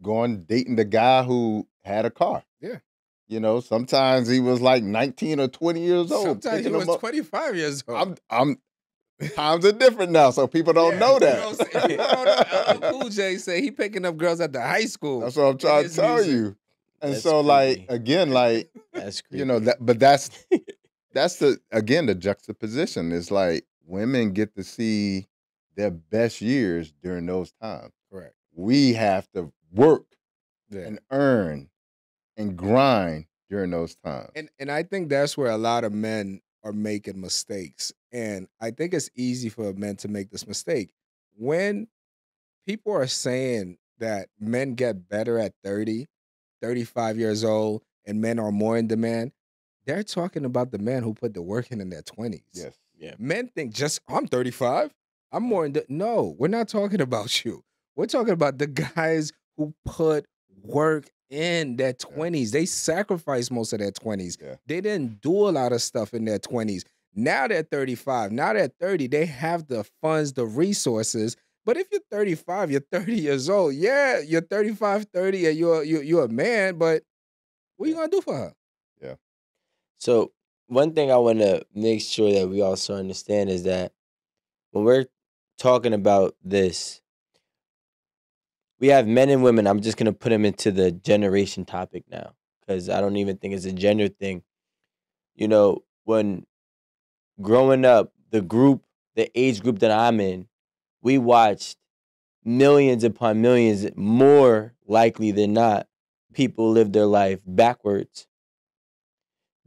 going dating the guy who had a car. Yeah. You know, sometimes he was like 19 or 20 years old. Sometimes he picking was them up. 25 years old. I'm times are different now, so people don't know You that. know, people don't know. LL Cool J say he picking up girls at the high school. That's what I'm trying to his tell music. you. And That's so, like, creepy. again, like, That's creepy. you know, but that's the juxtaposition. It's like women get to see their best years during those times. Correct. We have to work Yeah. and earn and grind during those times. And I think that's where a lot of men are making mistakes. And I think it's easy for men to make this mistake. When people are saying that men get better at 30, 35 years old, and men are more in demand, they're talking about the men who put the work in their 20s. Yes. Yeah. Men think I'm 35. I'm more in no, we're not talking about you. We're talking about the guys who put work in their 20s. They sacrificed most of their 20s. Yeah. They didn't do a lot of stuff in their 20s. Now they're 35. Now they're 30. They have the funds, the resources. But if you're 35, you're 30 years old. Yeah, you're 35, 30, and you're a man, but what are you gonna do for her? So one thing I want to make sure that we also understand is that when we're talking about this, we have men and women. I'm just gonna put them into the generation topic now because I don't even think it's a gender thing. You know, when growing up, the age group that I'm in, we watched millions upon millions, more likely than not, people live their life backwards.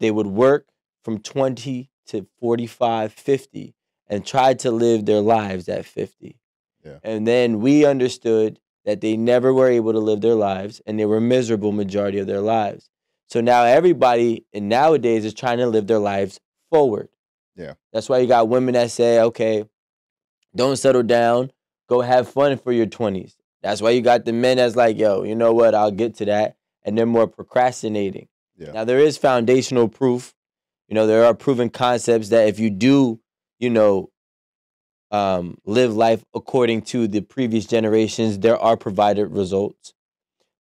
They would work from 20 to 45, 50 and try to live their lives at 50. Yeah. And then we understood that they never were able to live their lives and they were miserable majority of their lives. So now everybody in nowadays is trying to live their lives forward. Yeah. That's why you got women that say, okay, don't settle down, go have fun for your 20s. That's why you got the men that's like, yo, you know what, I'll get to that. And they're more procrastinating. Yeah. Now, there is foundational proof. You know, there are proven concepts that if you do, you know, live life according to the previous generations, there are provided results.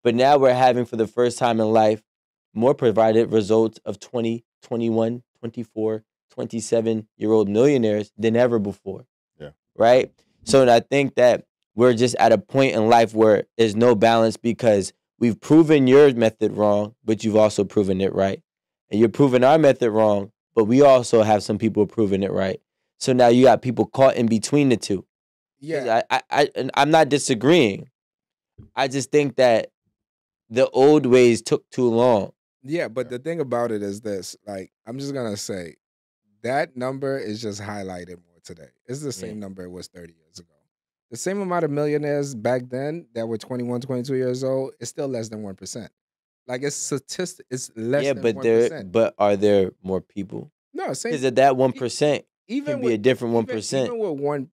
But now we're having, for the first time in life, more provided results of 20, 21, 24, 27-year-old millionaires than ever before. Yeah. Right? So I think that we're just at a point in life where there's no balance because we've proven your method wrong, but you've also proven it right. And you're proving our method wrong, but we also have some people proving it right. So now you got people caught in between the two. Yeah. And I'm not disagreeing. I just think that the old ways took too long. Yeah, but the thing about it is this, like, I'm just gonna say that number is just highlighted more today. It's the same number it was 30 years ago. The same amount of millionaires back then that were 21, 22 years old is still less than 1%. Like, it's statistic, it's less than 1%. But are there more people? No, same. Because that 1% Even can be a different 1%.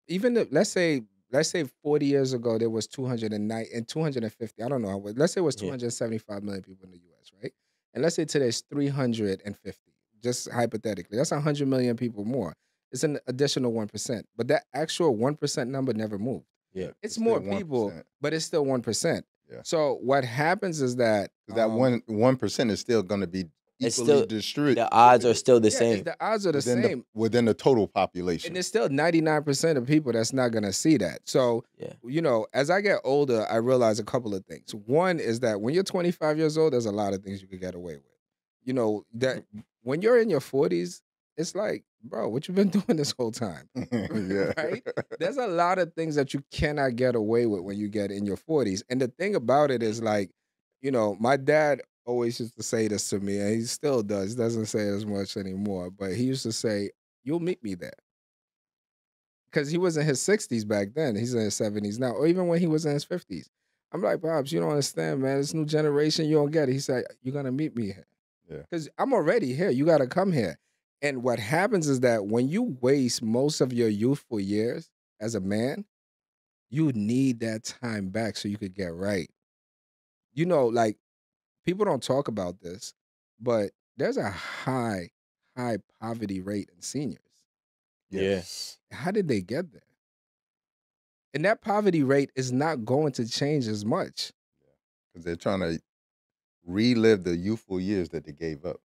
Even with let's say 40 years ago there was 209 and 250. I don't know. Let's say it was 275 million people in the U.S. Right, and let's say today it's 350. Just hypothetically, that's 100 million people more. It's an additional 1%, but that actual 1% number never moved. Yeah, it's more people, 1%. but it's still 1%. Yeah. So what happens is that That 1% is still going to be It's equally still- distributed. the odds are still the same. The odds are the within same. within the total population. And there's still 99% of people that's not gonna see that. So, Yeah. you know, as I get older, I realize a couple of things. One is that when you're 25 years old, there's a lot of things you could get away with. You know, that when you're in your 40s, it's like, bro, what you been doing this whole time? Yeah. Right? There's a lot of things that you cannot get away with when you get in your 40s. And the thing about it is, like, you know, my dad always used to say this to me, and he still does. Doesn't say it as much anymore, but he used to say, "You'll meet me there." Because he was in his 60s back then. He's in his 70s now, or even when he was in his 50s. I'm like, Pops, you don't understand, man. This new generation, you don't get it. He said, "You're gonna meet me here." Yeah. Because I'm already here. You gotta come here. And what happens is that when you waste most of your youthful years as a man, you need that time back so you could get right. You know, like, people don't talk about this, but there's a high poverty rate in seniors. Yes. How did they get there? And that poverty rate is not going to change as much. because they're trying to relive the youthful years that they gave up.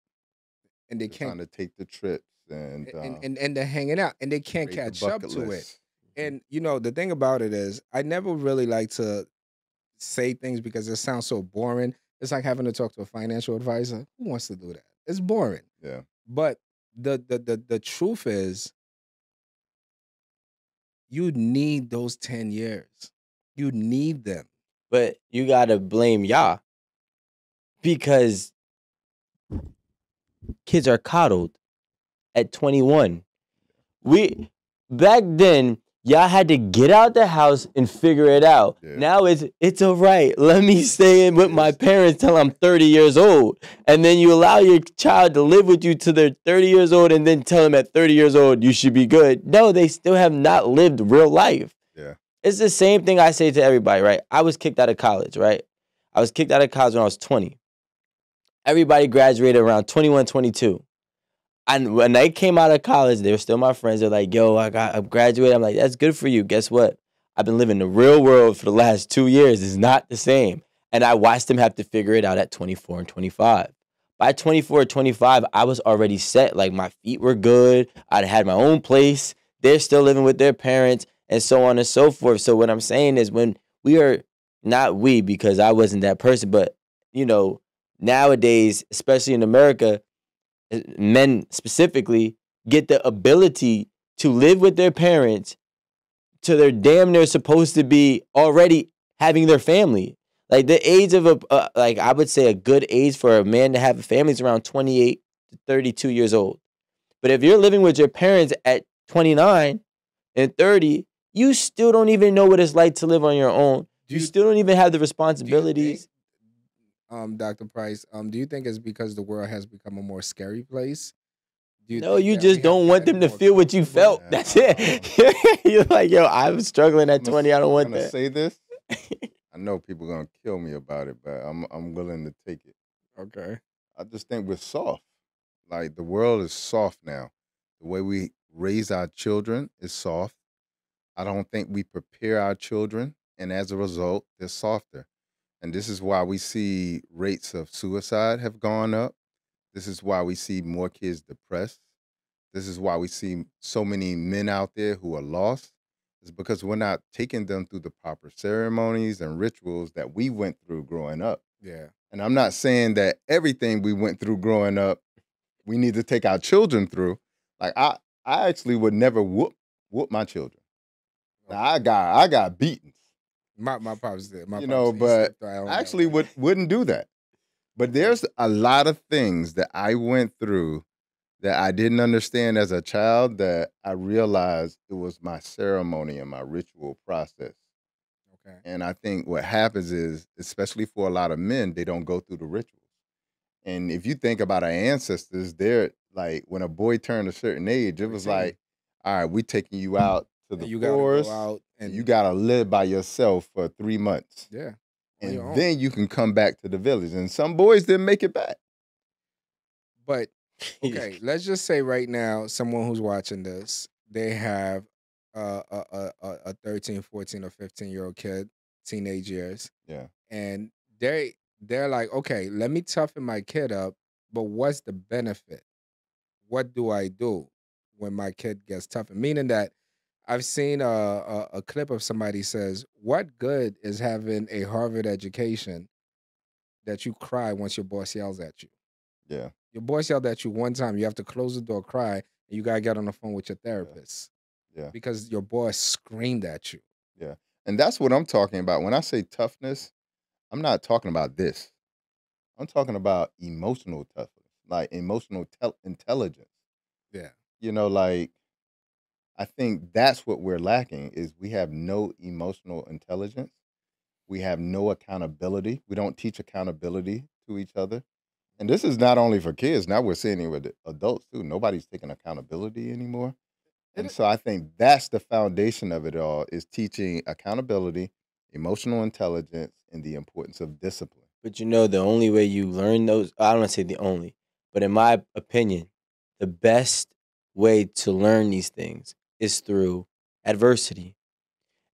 and they They're trying can't to take the trips and and they're hanging out and they can't create the catch up bucket to it. list. And you know, the thing about it is, I never really like to say things because it sounds so boring. It's like having to talk to a financial advisor. Who wants to do that? It's boring. Yeah. But the truth is, you need those 10 years. You need them. But you gotta blame y'all because kids are coddled at 21. We back then, y'all had to get out the house and figure it out. Yeah. Now it's all right. Let me stay in with my parents till I'm 30 years old. And then you allow your child to live with you till they're 30 years old and then tell them at 30 years old you should be good. No, they still have not lived real life. Yeah. It's the same thing I say to everybody, right? I was kicked out of college, right? I was kicked out of college when I was 20. Everybody graduated around 21, 22. And when they came out of college, they were still my friends. They're like, yo, I'm graduated. I'm like, that's good for you. Guess what? I've been living the real world for the last 2 years. It's not the same. And I watched them have to figure it out at 24 and 25. By 24 or 25, I was already set. Like, my feet were good. I'd had my own place. They're still living with their parents and so on and so forth. So what I'm saying is when we are, not we, because I wasn't that person, but, you know, nowadays, especially in America, men specifically get the ability to live with their parents till they're damn near supposed to be already having their family. Like the age of like I would say a good age for a man to have a family is around 28 to 32 years old. But if you're living with your parents at 29 and 30, you still don't even know what it's like to live on your own. You still don't even have the responsibilities. Dr. Price, do you think it's because the world has become a more scary place? No, you just don't want them to feel what you felt. Yeah. That's it. You're like, yo, I was struggling at 20. I don't want I'm gonna that. say this. I know people are gonna kill me about it, but I'm willing to take it. Okay. I just think we're soft. Like the world is soft now. The way we raise our children is soft. I don't think we prepare our children, and as a result, they're softer. And this is why we see rates of suicide have gone up. This is why we see more kids depressed. This is why we see so many men out there who are lost. It's because we're not taking them through the proper ceremonies and rituals that we went through growing up. Yeah. And I'm not saying that everything we went through growing up, we need to take our children through. Like I actually would never whoop my children. Now I got beatings. My pops did. My You pops, know, he but slipped right on I that actually one. wouldn't do that. But there's a lot of things that I went through that I didn't understand as a child that I realized it was my ceremony and my ritual process. Okay. And I think what happens is, especially for a lot of men, they don't go through the rituals. And if you think about our ancestors, they're like, when a boy turned a certain age, it was 13. like, all right, we taking you out to the And you gotta forest. go out and You got to live by yourself for 3 months. yeah. On And your own. then you can come back to the village. And some boys didn't make it back. But okay, let's just say right now, someone who's watching this, they have a 13, 14, or 15-year-old kid, teenage years, Yeah. and they're like, okay, let me toughen my kid up, but what's the benefit? What do I do when my kid gets toughened? Meaning that I've seen a clip of somebody says, what good is having a Harvard education that you cry once your boss yells at you? Yeah. Your boss yelled at you one time, you have to close the door, cry, and you gotta get on the phone with your therapist Yeah. because your boss screamed at you. Yeah. And that's what I'm talking about. When I say toughness, I'm not talking about this. I'm talking about emotional toughness, like emotional intelligence. Yeah. You know, like I think that's what we're lacking is we have no emotional intelligence. We have no accountability. We don't teach accountability to each other. And this is not only for kids. Now we're seeing it with adults too. Nobody's taking accountability anymore. And so I think that's the foundation of it all is teaching accountability, emotional intelligence, and the importance of discipline. But you know, the only way you learn those, I don't want to say the only, but in my opinion, the best way to learn these things is through adversity.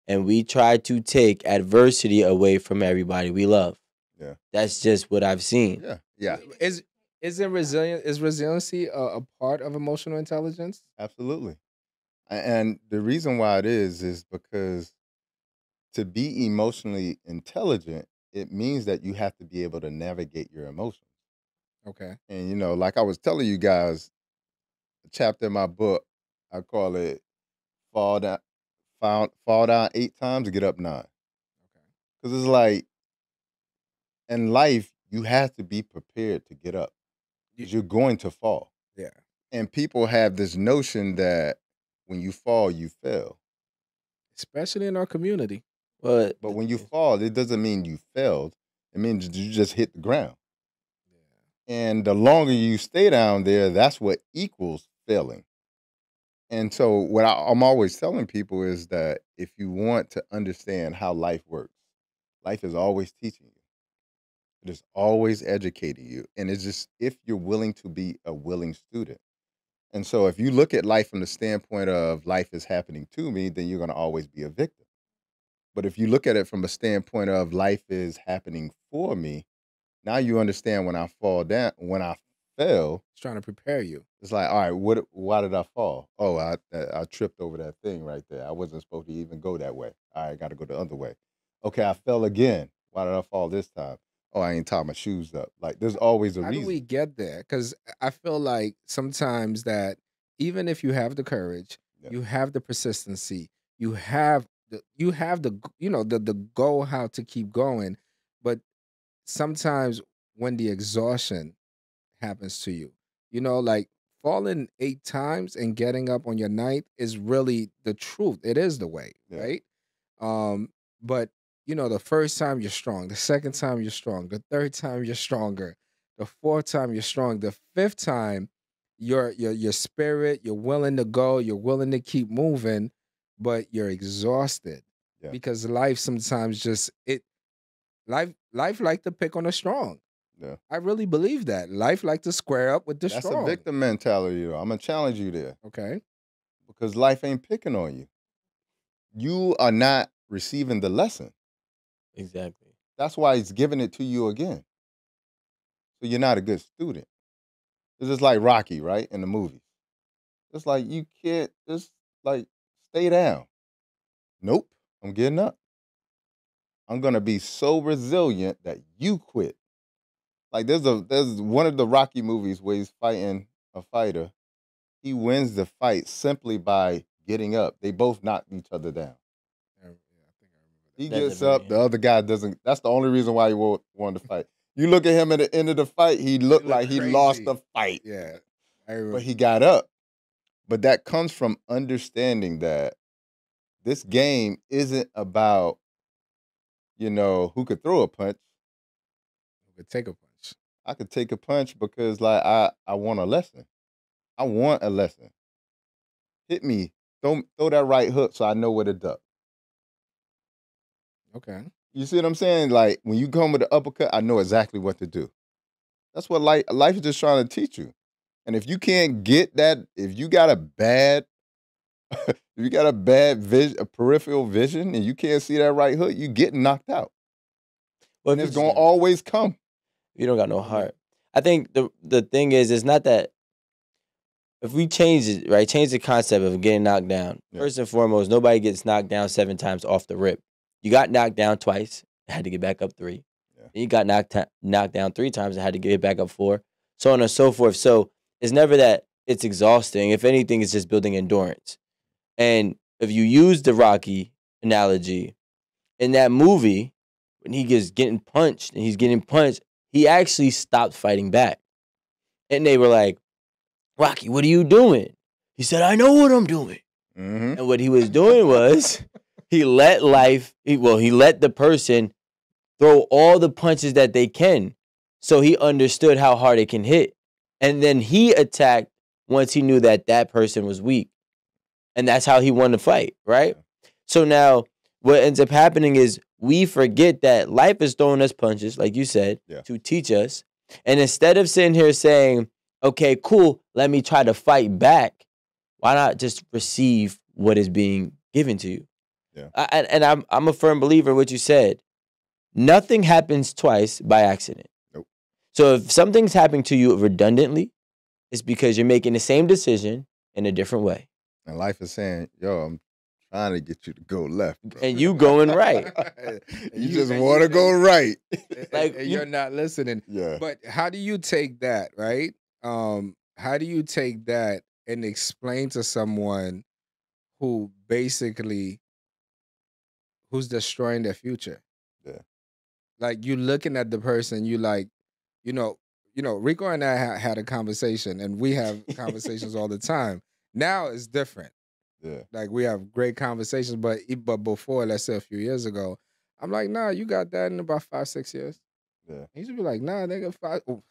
And we try to take adversity away from everybody we love. Yeah. That's just what I've seen. Yeah. Yeah. Is resiliency a part of emotional intelligence? Absolutely. And the reason why it is because to be emotionally intelligent, it means that you have to be able to navigate your emotions. Okay. And like I was telling you guys, a chapter in my book, I call it fall down, fall down 8 times, get up 9. Okay. Because it's like in life, you have to be prepared to get up because you're going to fall. Yeah. And people have this notion that when you fall, you fail. Especially in our community. But But when you fall, it doesn't mean you failed. It means you just hit the ground. And the longer you stay down there, that's what equals failing. And so, what I'm always telling people is that if you want to understand how life works, life is always teaching you, it is always educating you. And it's just if you're willing to be a willing student. And so, if you look at life from the standpoint of life is happening to me, then you're going to always be a victim. But if you look at it from a standpoint of life is happening for me, now you understand when I fall down, when I fell, It's trying to prepare you. it's like, all right, why did I fall? Oh, I tripped over that thing right there. I wasn't supposed to even go that way. All right, got to go the other way. Okay, I fell again. Why did I fall this time? Oh, I ain't tied my shoes up. Like, there's always a How reason. do we get there? Because I feel like sometimes that even if you have the courage, Yeah. you have the persistency, you have the the goal how to keep going, but sometimes when the exhaustion happens to you, like falling 8 times and getting up on your ninth is really the truth. It is the way, Yeah. right? But the first time you're strong, the second time you're strong, the third time you're stronger, the fourth time you're strong, the fifth time your spirit, you're willing to go, you're willing to keep moving, but you're exhausted. Yeah. Because life sometimes life like to pick on the strong. Yeah. I really believe that. Life like to square up with the That's strong. a victim mentality, though. I'm going to challenge you there Okay. because life ain't picking on you. You are not receiving the lesson. exactly. That's why he's giving it to you again. So you're not a good student. It's just like Rocky, right? In the movie. It's like you can't just like stay down. Nope. I'm getting up. I'm gonna be so resilient that you quit. Like there's one of the Rocky movies where he's fighting a fighter. He wins the fight simply by getting up. They both knocked each other down. Yeah, I think I remember He That's gets a very- up, the other guy doesn't. That's the only reason why he wanted to fight. You look at him at the end of the fight, he looked looked like he lost crazy. the fight. that. Yeah. I remember. But he got up. But that comes from understanding that this game isn't about, who could throw a punch. Could take a punch. I could take a punch because like I want a lesson. I want a lesson. Hit me. Throw that right hook so I know where to duck. Okay. You see what I'm saying? Like when you come with the uppercut, I know exactly what to do. That's what life is just trying to teach you. And if you can't get that, if you got a bad vision, a peripheral vision, and you can't see that right hook, you getting knocked out. Well, And if it's you gonna just- always come. you don't got no heart. I think the thing is, it's not that if we change it, right? Change the concept of getting knocked down. Yeah. First and foremost, nobody gets knocked down 7 times off the rip. You got knocked down twice, had to get back up 3. Yeah. Then you got knocked down 3 times and had to get back up 4, so on and so forth. So it's never that it's exhausting. If anything, it's just building endurance. And if you use the Rocky analogy, in that movie, when he gets getting punched and he's getting punched, he actually stopped fighting back. And they were like, Rocky, what are you doing? He said, I know what I'm doing. Mm-hmm. And what he was doing was he let the person throw all the punches that they can. So he understood how hard it can hit. And then he attacked once he knew that that person was weak. And that's how he won the fight, right? So now what ends up happening is we forget that life is throwing us punches, like you said, Yeah. to teach us. And instead of sitting here saying, okay, cool, let me try to fight back, why not just receive what is being given to you? Yeah. I'm a firm believer in what you said. Nothing happens twice by accident. Nope. So if something's happening to you redundantly, it's because you're making the same decision in a different way. And life is saying, yo, I'm trying to get you to go left, bro. And you going right. You just want to go right. Like, and you're not listening. Yeah. But how do you take that, right? How do you take that and explain to someone who basically who's destroying their future? Yeah. Like you looking at the person, you like, you know, Rico and I had a conversation, and we have conversations all the time. Now it's different. Yeah. Like we have great conversations, but before, let's say a few years ago, I'm like, nah, you got that in about 5-6 years. Yeah. He should be like, nah, nigga, 5. Oh.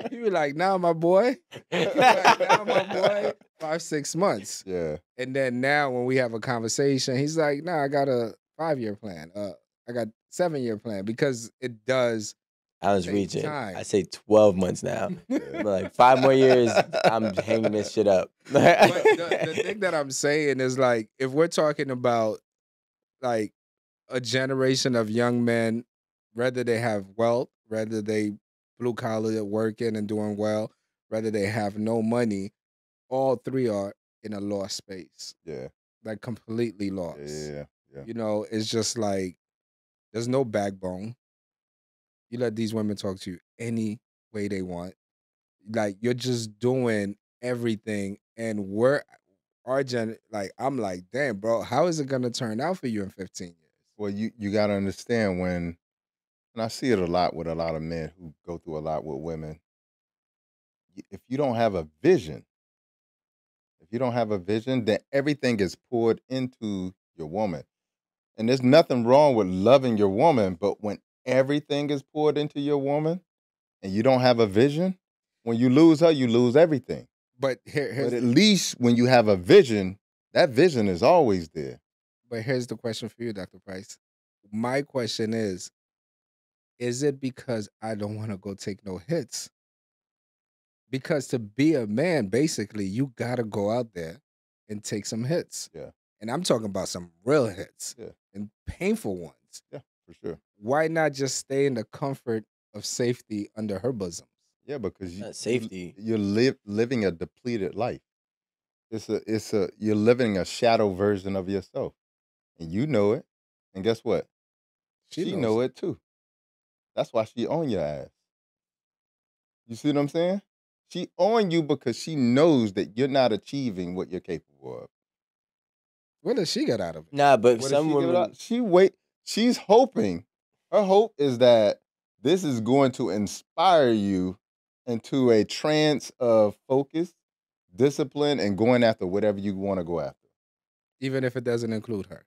He be like, nah, my boy. Like, nah, my boy. 5-6 months. Yeah. And then now when we have a conversation, he's like, nah, I got a 5-year plan. I got 7-year plan, because it does. I was take reaching. time. I say 12 months now. But like 5 more years, I'm hanging this shit up. But the thing that I'm saying is, like, if we're talking about like a generation of young men, whether they have wealth, whether they blue collar working and doing well, whether they have no money, all three are in a lost space, Yeah. like completely lost. Yeah. You know, it's just like there's no backbone. You let these women talk to you any way they want. Like you're just doing everything, and I'm like, damn, bro, how is it gonna turn out for you in 15 years? Well, you got to understand and I see it a lot with a lot of men who go through a lot with women. If you don't have a vision, then everything is poured into your woman. And there's nothing wrong with loving your woman, but when everything is poured into your woman and you don't have a vision, when you lose her, you lose everything. But here's But at least when you have a vision, that vision is always there. But here's the question for you, Dr. Price. My question is it because I don't want to go take no hits? Because to be a man, basically, you got to go out there and take some hits. Yeah. And I'm talking about some real hits. Yeah. And painful ones. Yeah, for sure. Why not just stay in the comfort of safety under her bosom? Yeah, because Not safety. you're living a depleted life. You're living a shadow version of yourself. And you know it. And guess what? She knows know it too. That's why she on your ass. You see what I'm saying? She on you because she knows that you're not achieving what you're capable of. What does she get out of it? Nah, but What does some she give it women, up? She's hoping. Her hope is that this is going to inspire you into a trance of focus, discipline, and going after whatever you want to go after. Even if it doesn't include her.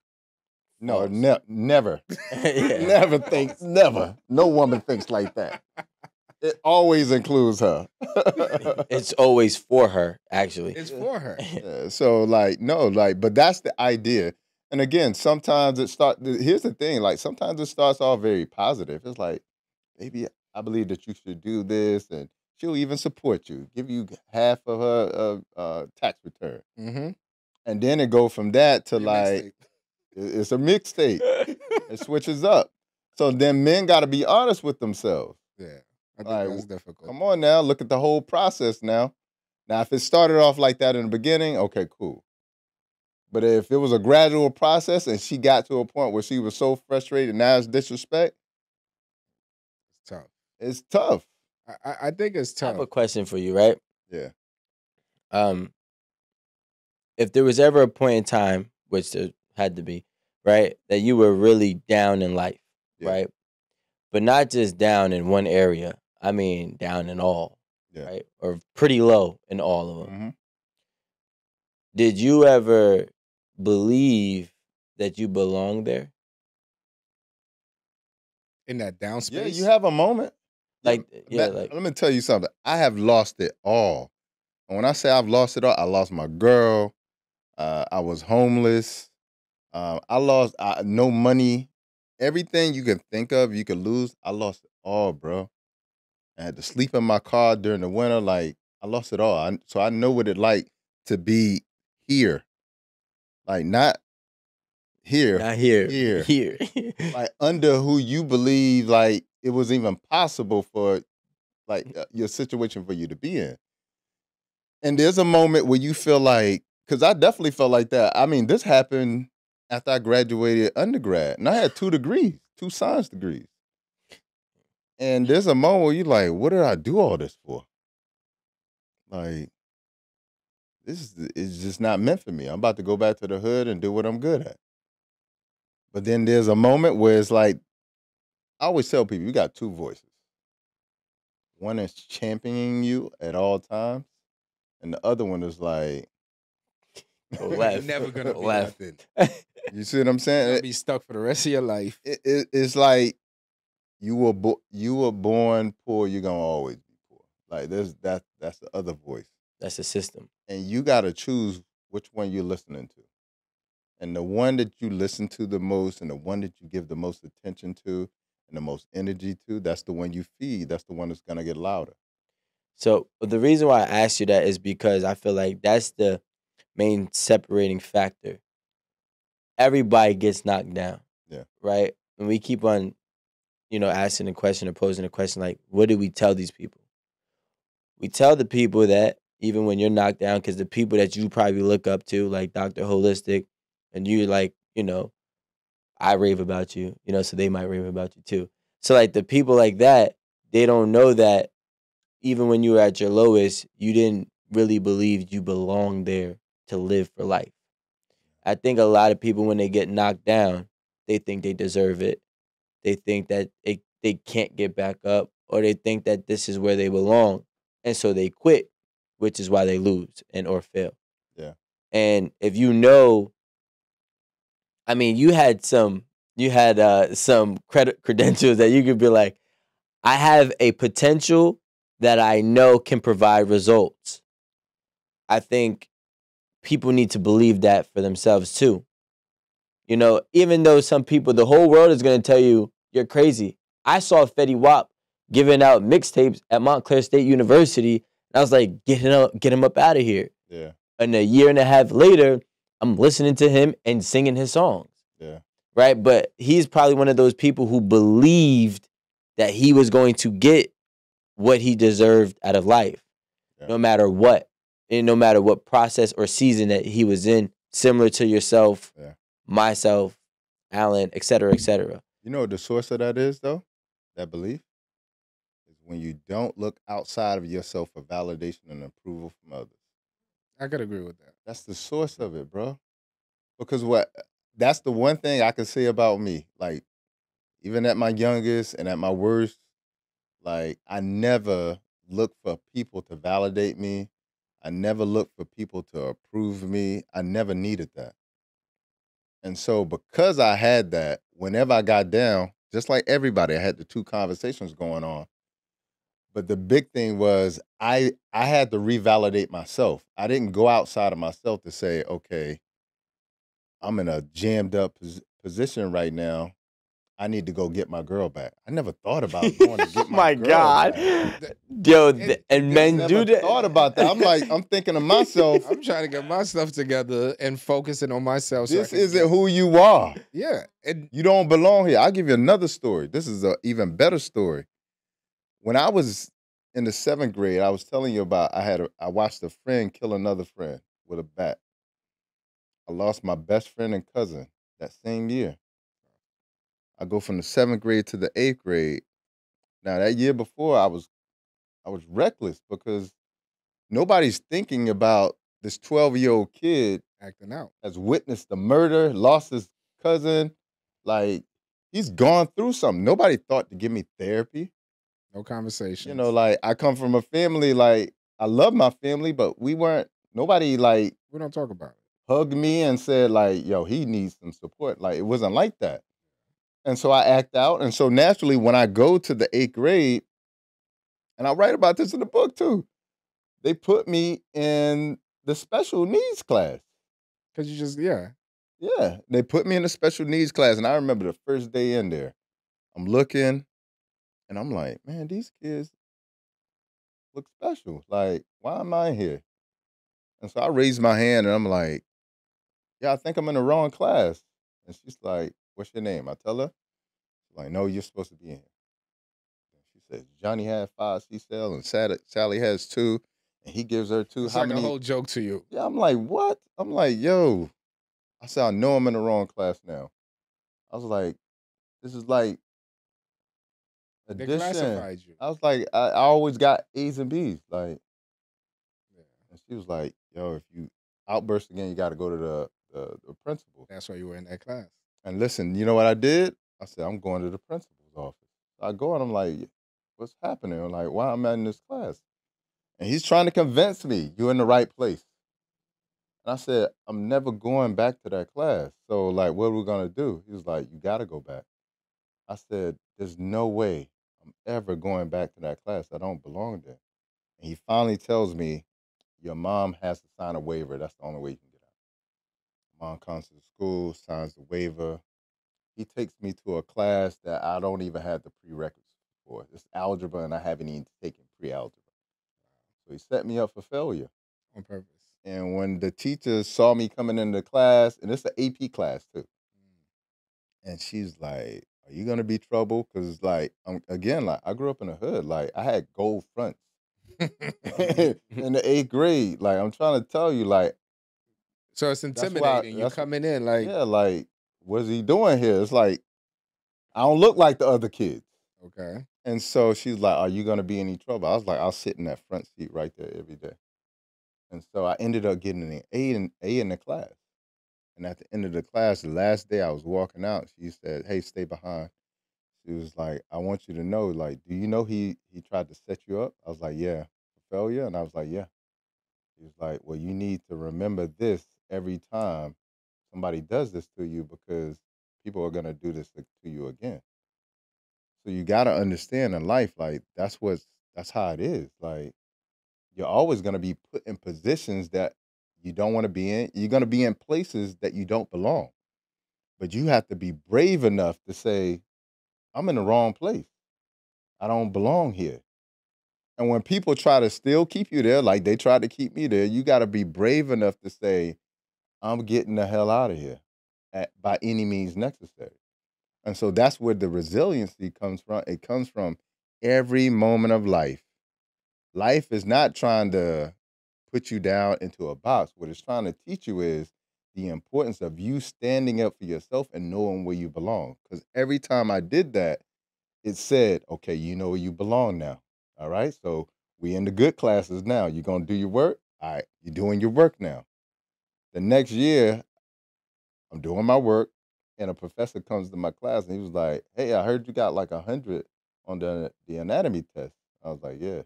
No, False. never. Yeah. Never. No woman thinks like that. It always includes her. It's always for her, actually. It's for her. Yeah, so but that's the idea. And again, sometimes here's the thing, like sometimes it starts off very positive. It's like, baby, I believe that you should do this, and she'll even support you, give you half of her tax return. Mm-hmm. And then it go from that to Your like, mixtape. it's a mixtape. It switches up. So then men got to be honest with themselves. Yeah. I think Like, that's difficult. Come on now, look at the whole process now. Now, if it started off like that in the beginning, okay, cool. But if it was a gradual process and she got to a point where she was so frustrated, now it's disrespect, It's tough. it's tough. I think it's I have tough. a question for you, right? Yeah. If there was ever a point in time, which there had to be, right, that you were really down in life, Yeah. right? But not just down in one area. I mean, down in all, Yeah. right? Or pretty low in all of them. Mm-hmm. Did you ever believe that you belong there? In that down space. Yeah, you have a moment. Like, yeah, Matt, like, let me tell you something. I have lost it all. And when I say I've lost it all, I lost my girl. I was homeless. I lost no money. Everything you can think of, you could lose. I lost it all, bro. I had to sleep in my car during the winter. Like, I lost it all. So I know what it like to be here. Like, not here, Not here. here, Here. like under who you believe like it was even possible for like your situation for you to be in. And there's a moment where you feel like, because I definitely felt like that. I mean, this happened after I graduated undergrad, and I had 2 degrees, 2 science degrees. And there's a moment where you're like, what did I do all this for? Like, this is just not meant for me. I'm about to go back to the hood and do what I'm good at. But then there's a moment where it's like, I always tell people, you got 2 voices. One is championing you at all times, and the other one is like, Left. Never gonna be Left. nothing. you see what I'm You're saying? gonna be stuck for the rest of your life. It's like you were born poor, you're gonna always be poor. Like that's the other voice, That's the system. and you got to choose which one you're listening to, and the one that you listen to the most, and the one that you give the most attention to, and the most energy to, that's the one you feed. That's the one that's gonna get louder. So the reason why I asked you that is because I feel like that's the main separating factor. Everybody gets knocked down. Yeah. Right? And we keep on, asking the question or posing the question like, what do we tell these people? We tell the people that even when you're knocked down, because the people that you probably look up to, like Dr. Holistic, and you like, I rave about you, so they might rave about you too. So like the people like that, they don't know that even when you were at your lowest, you didn't really believe you belonged there to live for life. I think a lot of people, when they get knocked down, they think they deserve it. They think that they can't get back up, or they think that this is where they belong. And so they quit, which is why they lose or fail. Yeah. And if I mean, you had some credentials that you could be like, I have a potential that I know can provide results. I think people need to believe that for themselves too. Even though some people, the whole world is going to tell you you're crazy. I saw Fetty Wap giving out mixtapes at Montclair State University, and I was like, get him up out of here. Yeah. And a year and a half later, I'm listening to him and singing his songs. Yeah. Right? But he's probably one of those people who believed that he was going to get what he deserved out of life, Yeah. no matter what, and no matter what process or season that he was in, similar to yourself, Yeah. myself, Alan, et cetera, et cetera. You know what the source of that is, though? That belief is when you don't look outside of yourself for validation and approval from others. I could agree with that. That's the source of it, bro. Because that's the one thing I can say about me. Like, even at my youngest and at my worst, like, I never looked for people to validate me. I never looked for people to approve me. I never needed that. And so because I had that, whenever I got down, just like everybody, I had the 2 conversations going on. But the big thing was I had to revalidate myself. I didn't go outside of myself to say, okay, I'm in a jammed up position right now. I need to go get my girl back. I never thought about going to get my girl God. back. Yo, It- and it men Never do that. thought about that. I'm like, I'm thinking to myself, I'm trying to get my stuff together and focusing on myself. so I this can isn't get- who you are. Yeah, and You don't belong here. I'll give you another story. This is an even better story. When I was in the 7th grade, I was telling you about I watched a friend kill another friend with a bat. I lost my best friend and cousin that same year. I go from the 7th grade to the 8th grade. Now that year before, I was reckless because nobody's thinking about this 12-year-old kid acting out. has witnessed the murder, lost his cousin. Like, he's gone through something. Nobody thought to give me therapy. No conversation. You know, like, I come from a family, like, I love my family, but nobody, like, we don't talk about it. hugged me and said, like, yo, he needs some support. Like, it wasn't like that. And so I act out. And so naturally, when I go to the 8th grade, and I write about this in the book too, they put me in the special needs class. Because you just, yeah. Yeah, they put me in the special needs class. And I remember the first day in there, I'm looking and I'm like, man, these kids look special. Like, why am I here? And so I raised my hand and I'm like, yeah, I think I'm in the wrong class. And she's like, "What's your name?" I tell her. She's like, "No, you're supposed to be in here." And she says, "Johnny had 5 C-cell and Sally has 2, and he gives her 2. It's How like a many?" whole joke to you. Yeah, I'm like, "What?" I'm like, "Yo." I said, "I know I'm in the wrong class now." I was like, "This is like They addition." classified you. I was like, I always got A's and B's. Like, Yeah. and she was like, "Yo, if you outburst again, you got to go to the principal." That's why you were in that class. And listen, you know what I did? I said, "I'm going to the principal's office." So I go and I'm like, "What's happening?" I'm like, "Why am I in this class?" And he's trying to convince me you're in the right place. And I said, "I'm never going back to that class. So like, what are we gonna do?" He was like, "You got to go back." I said, "There's no way I'm ever going back to that class. I don't belong there." And he finally tells me, "Your mom has to sign a waiver. That's the only way you can get out." Mom comes to the school, signs the waiver. He takes me to a class that I don't even have the prerequisites for. It's algebra, and I haven't even taken pre-algebra. So he set me up for failure. On purpose. And when the teacher saw me coming into the class, and it's an AP class too, and she's like, "Are you gonna be trouble?" Because like, again, like I grew up in the hood. Like I had gold fronts in the 8th grade. Like I'm trying to tell you, like So it's that's why. intimidating. You coming in like, Yeah, like what's he doing here? It's like I don't look like the other kids. okay. And so she's like, "Are you gonna be any trouble?" I was like, "I'll sit in that front seat right there every day." And so I ended up getting an A in the class. And at the end of the class, the last day I was walking out, she said, "Hey, stay behind." She was like, "I want you to know, like, do you know he tried to set you up?" I was like, "Yeah." For failure? And I was like, "Yeah." He was like, "Well, you need to remember this every time somebody does this to you because people are gonna do this to you again." So you gotta understand in life, like that's how it is. Like you're always gonna be put in positions that you don't want to be in. You're gonna be in places that you don't belong. But you have to be brave enough to say, "I'm in the wrong place. I don't belong here." And when people try to still keep you there, like they tried to keep me there, you gotta be brave enough to say, "I'm getting the hell out of here by any means necessary." And so that's where the resiliency comes from. It comes from every moment of life. Life is not trying to put you down into a box. What it's trying to teach you is the importance of you standing up for yourself and knowing where you belong. Because every time I did that, it said, "Okay, you know where you belong now. All right. So we in the good classes now. You're gonna do your work. All right, you're doing your work now." The next year, I'm doing my work, and a professor comes to my class and he was like, "Hey, I heard you got like 100 on the anatomy test." I was like, "Yeah."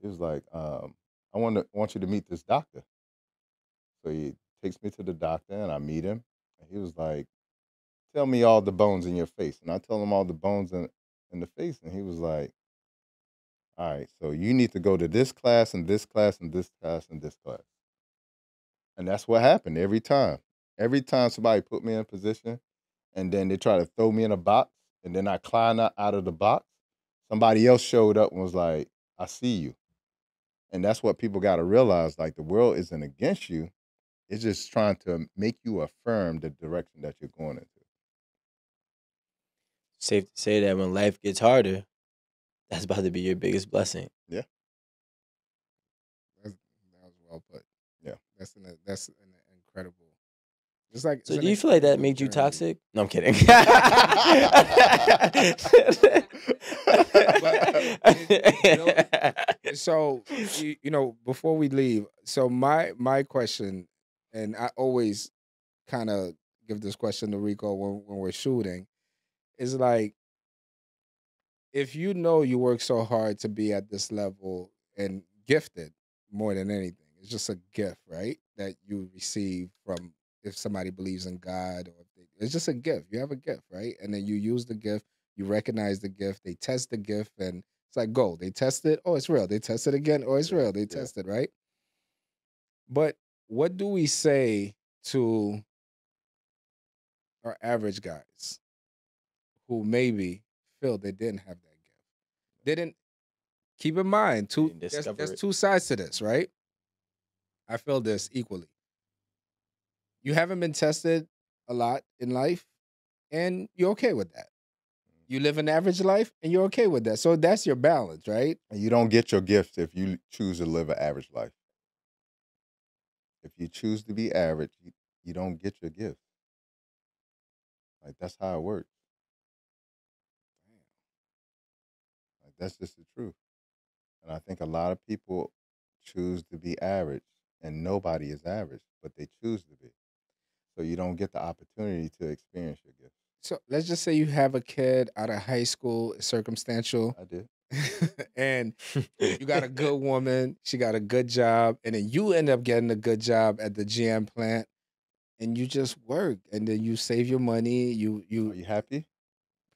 He was like, "I want you to meet this doctor." So he takes me to the doctor, and I meet him, and he was like, "Tell me all the bones in your face," and I tell him all the bones in the face, and he was like, "All right, so you need to go to this class and this class and this class and this class," and that's what happened every time. Every time somebody put me in a position and then they try to throw me in a box, and then I climb out of the box. Somebody else showed up and was like, "I see you," and that's what people got to realize. Like the world isn't against you; it's just trying to make you affirm the direction that you're going into. Safe to say that when life gets harder, that's about to be your biggest blessing. Yeah, That was well put. yeah. That's an incredible. It's like So it's do an you feel like that incredible made you journey. toxic? No, I'm kidding. So before we leave, so my question, and I always kind of give this question to Rico when we're shooting, is like, if you know you work so hard to be at this level and gifted more than anything, it's just a gift, right? That you receive from, if somebody believes in God, or if it's just a gift. You have a gift, right? And then you use the gift, you recognize the gift, they test the gift, and it's like, go. They test it, oh, it's real. They test it again, oh, it's Yeah, real. They yeah. test it, right? But what do we say to our average guys who maybe feel they didn't have that gift? Didn't keep in mind You didn't discover there's it. two sides to this, right? I feel this equally. You haven't been tested a lot in life, and you're okay with that. You live an average life, and you're okay with that. So that's your balance, right? And you don't get your gifts if you choose to live an average life. If you choose to be average, you don't get your gifts. Like that's how it works. Like that's just the truth. And I think a lot of people choose to be average, and nobody is average, but they choose to be. So you don't get the opportunity to experience your gifts. So let's just say you have a kid out of high school, it's circumstantial, I did. and you got a good woman, she got a good job, and then you end up getting a good job at the GM plant, and you just work, and then you save your money. Are you happy?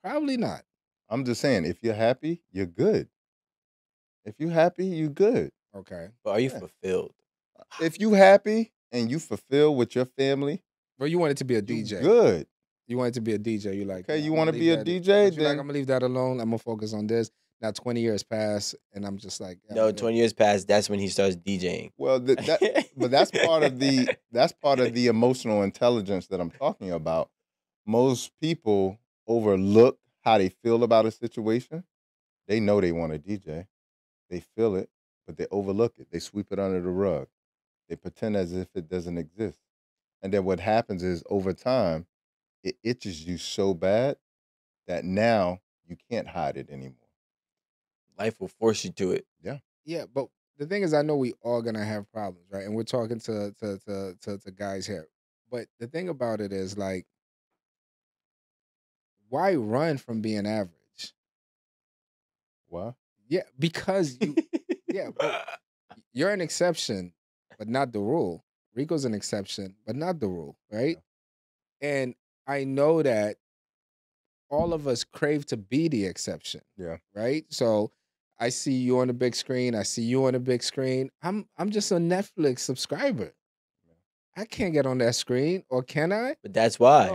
Probably not. I'm just saying, if you're happy, you're good. If you're happy, you're good. Okay. But are you Yeah. fulfilled? If you happy and you fulfill with your family, Well, you want it to be a you DJ. good. You want it to be a DJ. You like, Okay, "Nah, you I'ma wanna leave be a that- DJ, But you like, then- I'm gonna leave that alone. I'm gonna focus on this. Now 20 years pass, and I'm just like, yeah, No, I'm good. 20 years past, that's when he starts DJing. Well, but that's part of the emotional intelligence that I'm talking about. Most people overlook how they feel about a situation. They know they want a DJ. They feel it, but they overlook it. They sweep it under the rug. They pretend as if it doesn't exist. And then what happens is over time, it itches you so bad that now you can't hide it anymore. Life will force you to it. Yeah, but the thing is, I know we all gonna have problems, right? And we're talking to guys here. But the thing about it is, like, why run from being average? Why? Yeah, because you, yeah, but you're an exception, but not the rule. Rico's an exception, but not the rule, right? And I know that all of us crave to be the exception. Yeah. Right? So I see you on the big screen. I see you on the big screen. I'm just a Netflix subscriber. I can't get on that screen, or can I? But that's why.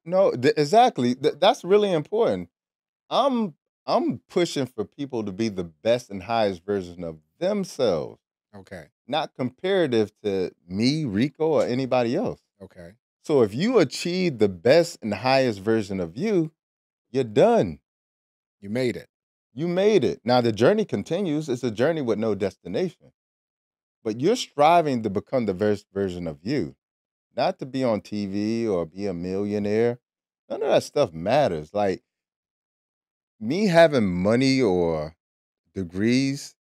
No. Exactly. That's really important. I'm pushing for people to be the best and highest version of themselves, Okay. not comparative to me, Rico, or anybody else. Okay. So if you achieve the best and highest version of you, you're done. You made it. You made it. Now the journey continues. It's a journey with no destination. But you're striving to become the best version of you, not to be on TV or be a millionaire. None of that stuff matters. Like me having money or degrees,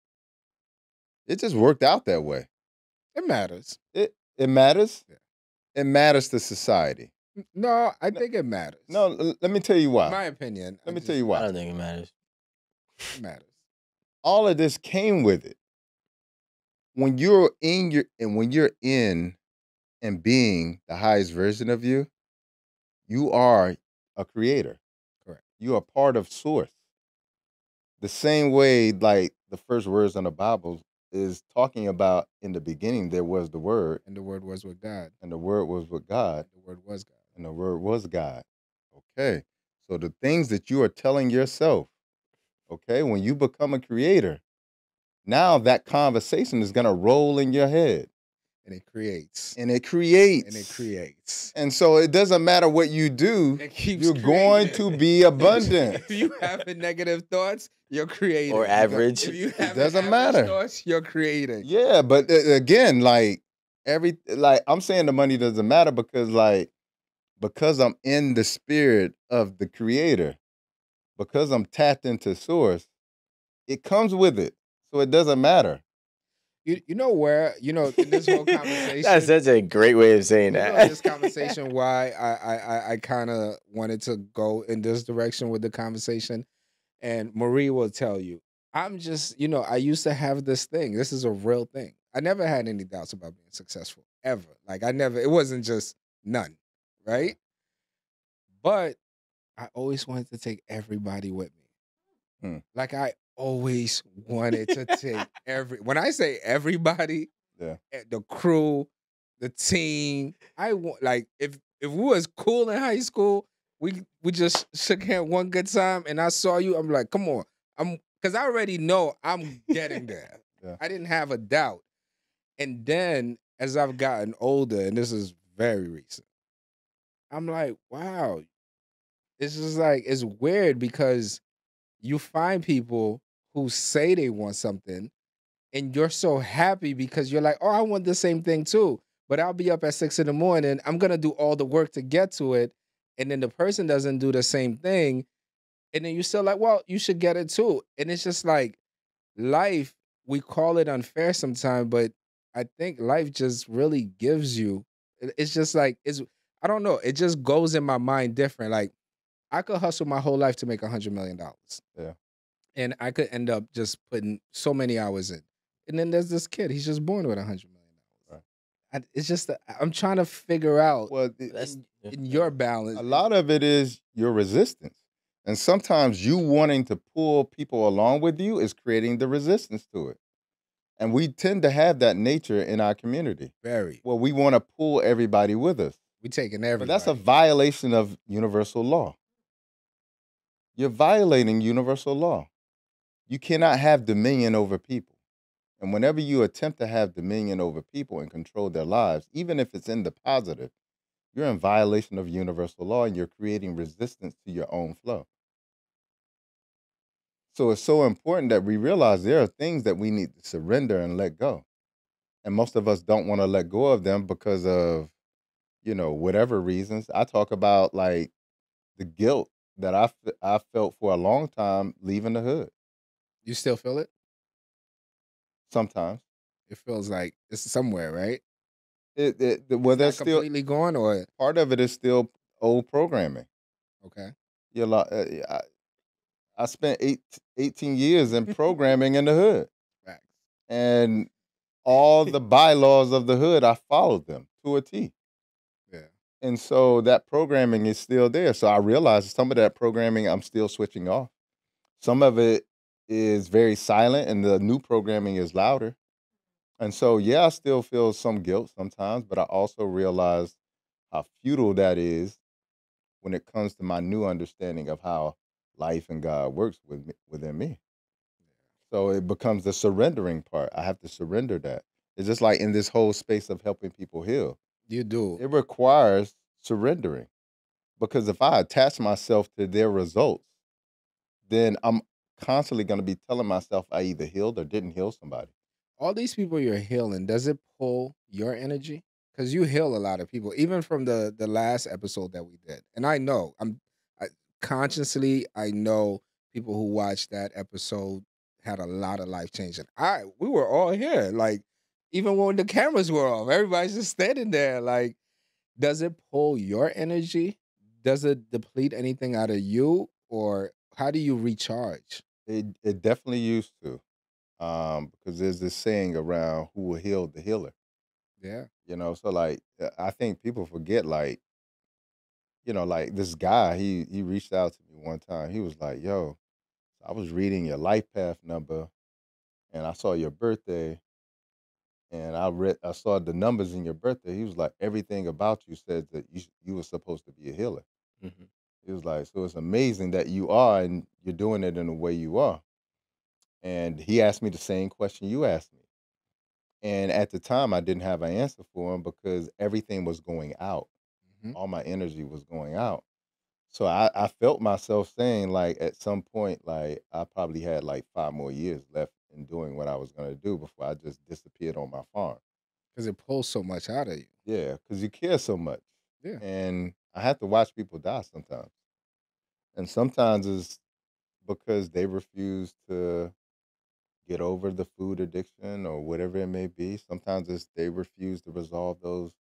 it just worked out that way. It matters. It matters. Yeah. It matters to society. No, I think it matters. No, let me tell you why. In my opinion. Let me tell you I why. don't think it matters. It matters. All of this came with it. When you're in and being the highest version of you, you are a creator. Correct. You are part of source. The same way, like the first words in the Bible is talking about in the beginning there was the word, And the word was with God. and the word was with God, The word was God. and the word was God. Okay. So the things that you are telling yourself, okay, when you become a creator, now that conversation is gonna roll in your head. And it creates. And it creates. And it creates. And so it doesn't matter what you do, It keeps you're going creating. to be abundant. If you having negative thoughts, you're creating. Or average. If you It have doesn't matter. thoughts, you're creating. Yeah, but again, like I'm saying the money doesn't matter because I'm in the spirit of the creator, because I'm tapped into source, it comes with it. So it doesn't matter. You know where, in this whole conversation. That's such a great way of saying You know, that. this conversation, why I kind of wanted to go in this direction with the conversation. And Marie will tell you, I'm just, I used to have this thing. This is a real thing. I never had any doubts about being successful, ever. Like, it wasn't just none, right? But I always wanted to take everybody with me. Like, I always wanted to take when I say everybody, Yeah. the crew, the team, I want, like, if we was cool in high school, we just shook hands one good time and I saw you, I'm like, come on. Because I already know I'm getting there. Yeah. I didn't have a doubt. And then as I've gotten older, and this is very recent, I'm like, wow. It's just like it's weird because you find people who say they want something and you're so happy because you're like, oh, I want the same thing too. But I'll be up at 6 in the morning. I'm gonna do all the work to get to it. And then the person doesn't do the same thing. And then you're still like, well, you should get it too. And it's just like life, we call it unfair sometimes, but I think life just really gives you it's just like it's I don't know, it just goes in my mind different. Like I could hustle my whole life to make $100 million. Yeah. And I could end up just putting so many hours in. And then there's this kid, he's just born with $100 million. Right. It's just I'm trying to figure out Well, in your balance. a lot of it is your resistance. And sometimes you wanting to pull people along with you is creating the resistance to it. And we tend to have that nature in our community. Very. Well, we want to pull everybody with us. We taking But everybody. that's a violation of universal law. You're violating universal law. You cannot have dominion over people. And whenever you attempt to have dominion over people and control their lives, even if it's in the positive, you're in violation of universal law and you're creating resistance to your own flow. So it's so important that we realize there are things that we need to surrender and let go. And most of us don't want to let go of them because of, whatever reasons. I talk about like the guilt that I felt for a long time leaving the hood. You still feel it? Sometimes It feels like it's somewhere, right? well, there's Not still completely gone or part of it is still old programming. okay. You know, I spent 18 years in programming in the hood, Facts. and all the bylaws of the hood, I followed them to a T. Yeah. And so that programming is still there. So I realized some of that programming I'm still switching off. Some of it is very silent, and the new programming is louder. And so, yeah, I still feel some guilt sometimes, but I also realize how futile that is when it comes to my new understanding of how life and God works within me. So it becomes the surrendering part. I have to surrender that. It's just like in this whole space of helping people heal. You do. It requires surrendering because if I attach myself to their results, then I'm constantly going to be telling myself I either healed or didn't heal somebody. All these people you're healing, does it pull your energy? Because you heal a lot of people, even from the last episode that we did. And I know consciously, I know people who watched that episode had a lot of life changing. We were all here, like even when the cameras were off, everybody's just standing there. Like, does it pull your energy? Does it deplete anything out of you, or how do you recharge? It definitely used to, because there's this saying around who will heal the healer. Yeah. So like I think people forget like like this guy he reached out to me one time. He was like, "Yo, I was reading your life path number, and I saw your birthday, and I saw the numbers in your birthday." He was like, "Everything about you said that you were supposed to be a healer." Mhm. He was like, "So it's amazing that you are, and you're doing it in the way you are." And he asked me the same question you asked me. And at the time, I didn't have an answer for him because everything was going out. Mhm. All my energy was going out. So I felt myself saying, like, at some point, like, I probably had like 5 more years left in doing what I was going to do before I just disappeared on my farm. Because it pulls so much out of you. Yeah, because you care so much. Yeah. And I have to watch people die sometimes. And sometimes it's because they refuse to get over the food addiction or whatever it may be. Sometimes it's they refuse to resolve those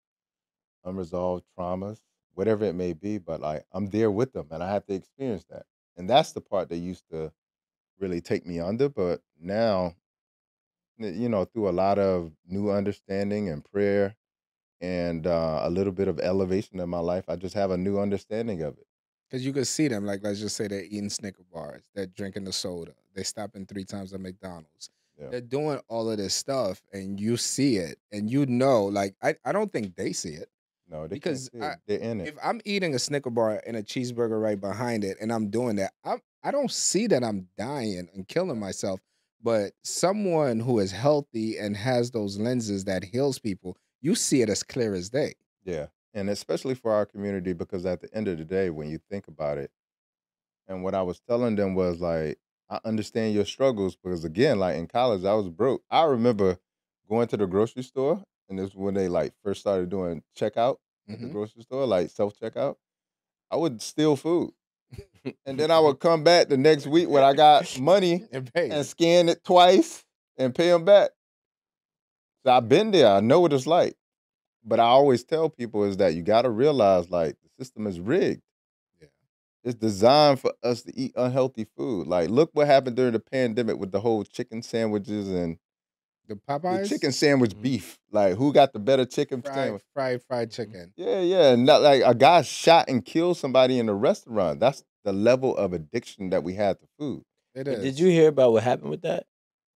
unresolved traumas, whatever it may be. But like I'm there with them, and I have to experience that. And that's the part that used to really take me under. But now, through a lot of new understanding and prayer and a little bit of elevation in my life, I just have a new understanding of it. Because you could see them, like, let's just say they're eating Snicker bars, they're drinking the soda, they're stopping 3 times at McDonald's. Yeah. They're doing all of this stuff, and you see it, and like, I don't think they see it. No, they Because can't see it. They're in it. if I'm eating a Snicker bar and a cheeseburger right behind it, and I'm doing that, I don't see that I'm dying and killing myself. But someone who is healthy and has those lenses that heals people, you see it as clear as day. Yeah. And especially for our community, because at the end of the day, when you think about it, and what I was telling them was like, I understand your struggles because again, like in college, I was broke. I remember going to the grocery store, and this is when they like first started doing checkout at the Hmm. grocery store, like self checkout. I would steal food, and then I would come back the next week when I got money And and pay. scan it twice and pay them back. So I've been there. I know what it's like. But I always tell people is that you got to realize like the system is rigged. Yeah. It's designed for us to eat unhealthy food. Like, look what happened during the pandemic with the whole chicken sandwiches and The the Popeyes chicken sandwich Mhm. beef. Like, who got the better chicken sandwich? fried Mhm. chicken. Yeah, yeah. And not like a guy shot and killed somebody in a restaurant. That's the level of addiction that we had to food. It But did is. you hear about what happened with that?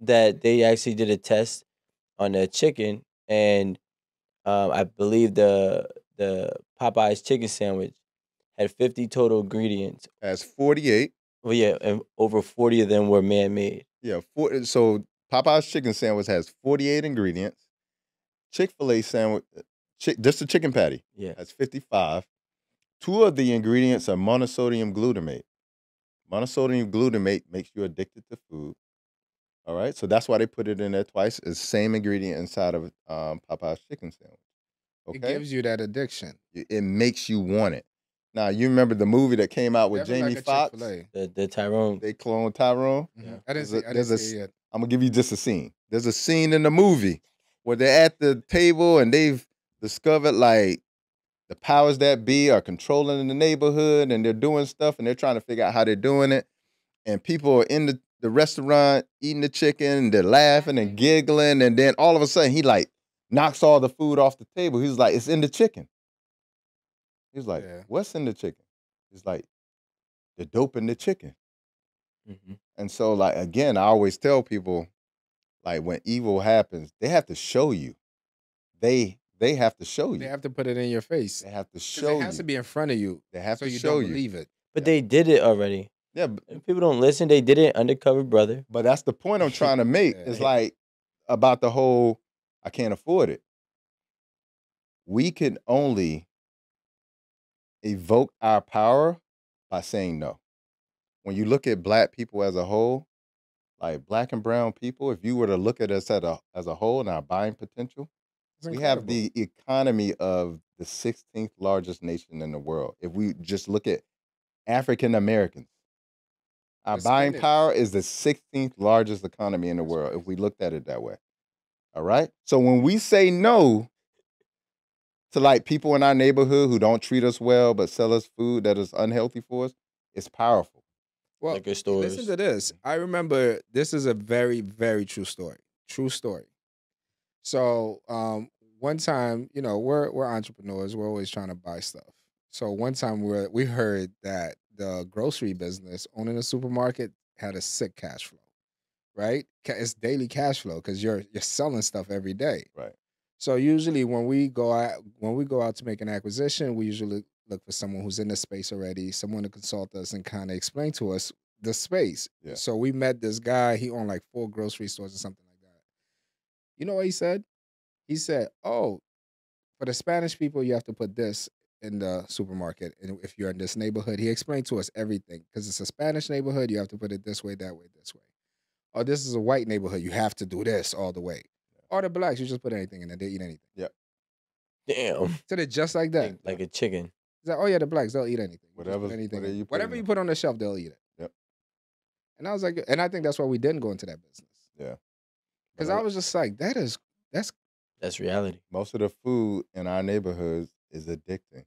That they actually did a test on the chicken, and I believe the Popeyes chicken sandwich had 50 total ingredients. As 48. Well, yeah, and over 40 of them were man made. Yeah, so Popeye's chicken sandwich has 48 ingredients. Chick-fil-A sandwich, just a chicken patty, Yeah. has 55. Two of the ingredients are monosodium glutamate. Monosodium glutamate makes you addicted to food. All right, so that's why they put it in there twice. It's the same ingredient inside of Popeye's chicken sandwich. It Okay, gives you that addiction. it makes you want it. Now you remember the movie that came out with Definitely Jamie like a Foxx? Chick-fil-A. The Tyrone. They cloned Tyrone. Mhm. Yeah. I didn't There's see. a- I didn't there's a see it yet. I'm gonna give you just a scene. There's a scene in the movie where they're at the table and they've discovered like the powers that be are controlling the neighborhood and they're doing stuff and they're trying to figure out how they're doing it. And people are in the restaurant eating the chicken and they're laughing and giggling. And then all of a sudden he like knocks all the food off the table. He's like, it's in the chicken. He's like, Yeah. what's in the chicken? He's like, the dope in the chicken. Hmm. And so, like, again, I always tell people, like, when evil happens, they have to show you. They have to show They you. have to put it in your face They have to because show it has you. to be in front of you, They have so to you show don't you. believe it. But Yeah. they did it already. Yeah, If people don't listen, they did it. Undercover brother. but that's the point I'm trying to make. Yeah. It's like about the whole I can't afford it. We can only evoke our power by saying no. When you look at black people as a whole, like black and brown people, if you were to look at us as a whole and our buying potential, It's we have incredible. the economy of the 16th largest nation in the world. If we just look at African Americans, our We're buying spending. power is the 16th largest economy in the That's world if crazy. we looked at it that way. All right? So when we say no to like people in our neighborhood who don't treat us well but sell us food that is unhealthy for us, it's powerful. Well, Liquor listen stores. to this. I remember this is a very, very true story. True story. So, one time, we're entrepreneurs. We're always trying to buy stuff. So one time we heard that the grocery business owning a supermarket had a sick cash flow, right? It's daily cash flow because you're selling stuff every day. Right. So usually when we go out to make an acquisition, we usually look for someone who's in the space already, someone to consult us and kind of explain to us the space. Yeah. So we met this guy. He owned like 4 grocery stores or something like that. You know what he said? He said, "Oh, for the Spanish people, you have to put this in the supermarket. And if you're in this neighborhood," he explained to us everything because it's a Spanish neighborhood. You have to put it this way, that way, this way. Or this is a white neighborhood. You have to do this all the way. Or the blacks, you just put anything in there. They eat anything. Yep. Damn. So they're just like that. Like a chicken. He's like, "Oh yeah, the blacks, they'll eat anything. You just put Whatever- anything whatever in. you put Whatever in you there. put on the shelf, they'll eat it." Yep. And I was like, and I think that's why we didn't go into that business. Yeah. Because But I was just like, that's That's reality. most of the food in our neighborhoods is addicting.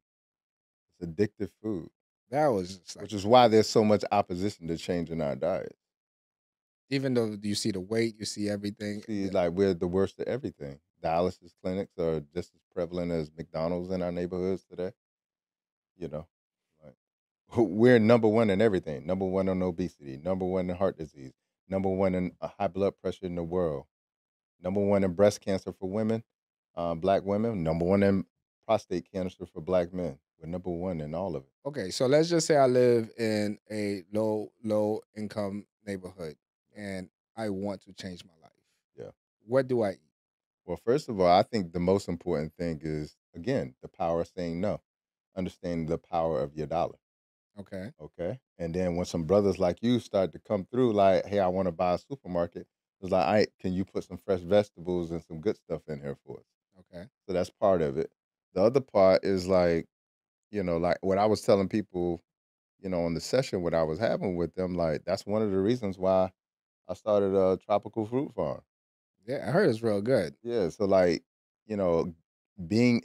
It's addictive food, that was just like, which is why there's so much opposition to changing our diet. even though you see the weight, you see everything. See, yeah. like we're the worst of everything. Dialysis clinics are just as prevalent as McDonald's in our neighborhoods today. You know, like we're number one in everything. Number one in obesity. Number one in heart disease. Number one in high blood pressure in the world. Number one in breast cancer for women, black women. Number one in prostate cancer for black men. We're number one in all of it. Okay, so let's just say I live in a low income neighborhood and I want to change my life. Yeah. What do I eat? Well, first of all, I think the most important thing is again, the power of saying no, understanding the power of your dollar. Okay. Okay. And then when some brothers like you start to come through, like, hey, I want to buy a supermarket, it's like, all right, can you put some fresh vegetables and some good stuff in here for us? Okay. So that's part of it. The other part is like, like what I was telling people, on the session, what I was having with them, like, that's one of the reasons why I started a tropical fruit farm. Yeah, I heard it's real good. Yeah. So like, you know,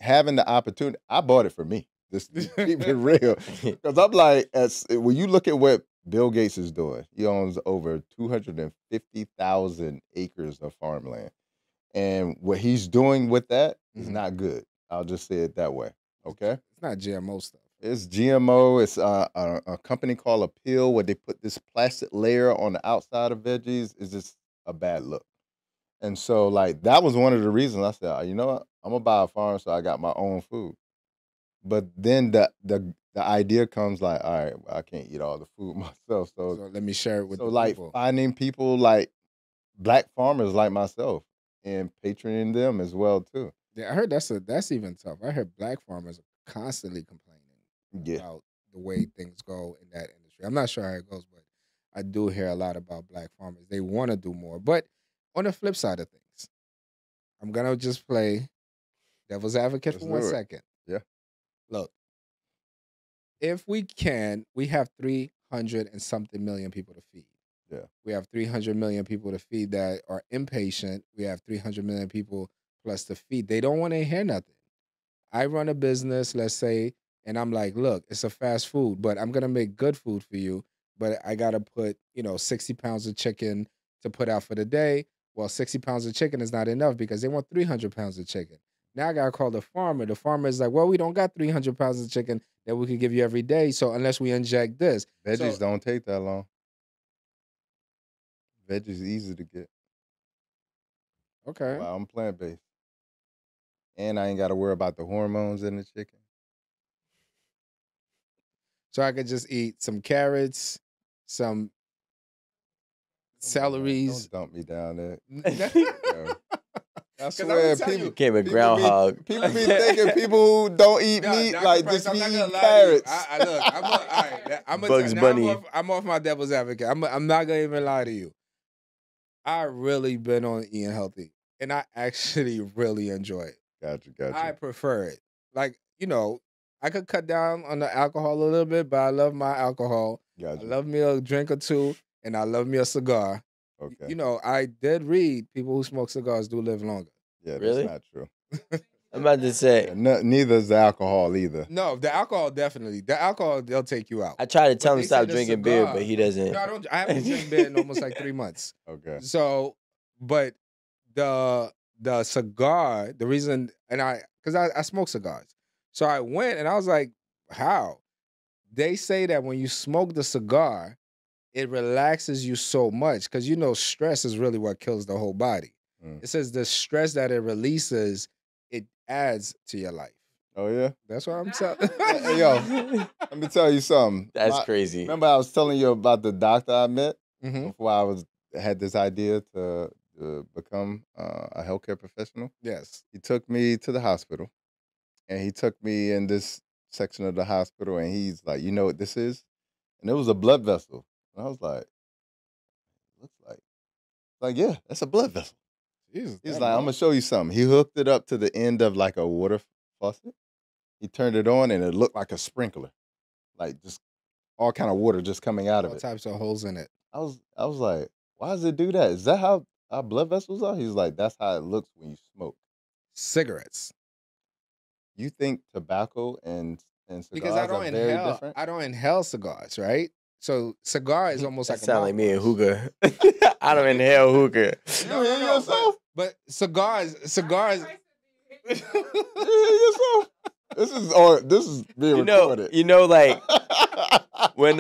having the opportunity, I bought it for me. Just to keep it real. Because I'm like, when you look at what Bill Gates is doing, he owns over 250,000 acres of farmland. And what he's doing with that is Mhm. not good. I'll just say it that way. Okay. It's not GMO stuff. It's GMO. It's a company called Appeal, where they put this plastic layer on the outside of veggies. It's just a bad look. And so, like, that was one of the reasons I said, you know what, I'm gonna buy a farm so I got my own food. But then the idea comes like, all right, well, I can't eat all the food myself. So So let me share it with the like people. finding people like black farmers like myself and patroning them as well too. Yeah, I heard that's even tough. I heard black farmers are constantly complaining Yeah. about the way things go in that industry. I'm not sure how it goes, but I do hear a lot about black farmers. They want to do more. But on the flip side of things, I'm gonna just play devil's advocate Let's for 1 do it. second. Yeah. Look, if we have 300 and something million people to feed. Yeah. We have 300 million people to feed that are impatient. We have 300 million people plus to feed. They don't want to hear nothing. I run a business, let's say, and I'm like, look, it's a fast food, but I'm gonna make good food for you. But I gotta put, 60 pounds of chicken to put out for the day. Well, 60 pounds of chicken is not enough because they want 300 pounds of chicken. Now I gotta call the farmer. The farmer is like, well, we don't got 300 pounds of chicken that we can give you every day. So unless we inject this, Veggies So- don't take that long. Veggies easy to get. okay. Wow, I'm plant based. And I ain't gotta worry about the hormones in the chicken. So I could just eat some carrots, some celeries. Don't dump me down there. Yo. I 'Cause I'm swear, gonna tell you, people, Came a people groundhog. People be thinking people who don't eat No, meat Dr. like Price, just I'm be not gonna eating lie to you. carrots. I'm Bugs Bunny. I'm off my devil's advocate. I'm not gonna even lie to you. I really been on eating healthy, and I actually really enjoy it. Gotcha. I prefer it. Like I could cut down on the alcohol a little bit, but I love my alcohol. Gotcha. I love me a drink or two, and I love me a cigar. Okay. I did read people who smoke cigars do live longer. Yeah, Really? that's not true. I'm about to say, Yeah, neither is the alcohol either. No, the alcohol definitely. The alcohol they'll take you out. I try to tell him they to say stop the drinking beer, cigar- but he doesn't. No, I haven't drank beer in almost like 3 months. Okay. So, but the cigar, the reason, and because I smoke cigars, so I went and I was like, how? They say that when you smoke the cigar, it relaxes you so much because stress is really what kills the whole body. Mm. It says the stress that it releases, it adds to your life. Oh yeah. That's what I'm telling. Hey, yo, let me tell you something. That's crazy. Remember I was telling you about the doctor I met Mhm. before I had this idea to become a healthcare professional. Yes. He took me to the hospital, and he took me in this section of the hospital, and he's like, "You know what this is?" And it was a blood vessel. And I was like, "Looks like yeah, that's a blood vessel." Jesus, He's that like, "I'm gonna show you something." He hooked it up to the end of like a water faucet. He turned it on, and it looked like a sprinkler, like just all kind of water just coming out of all it. types of holes in it. I was like, "Why does it do that? Is that how our blood vessels are?" He's like, "That's how it looks when you smoke." Cigarettes. You think tobacco and cigars Because I are don't very inhale. different? I don't inhale cigars, right? So cigar is almost That like a sound like me and mouthwash. hookah. I don't inhale hookah. You hear yourself? But cigars. You hear yourself? This is being recorded. Like when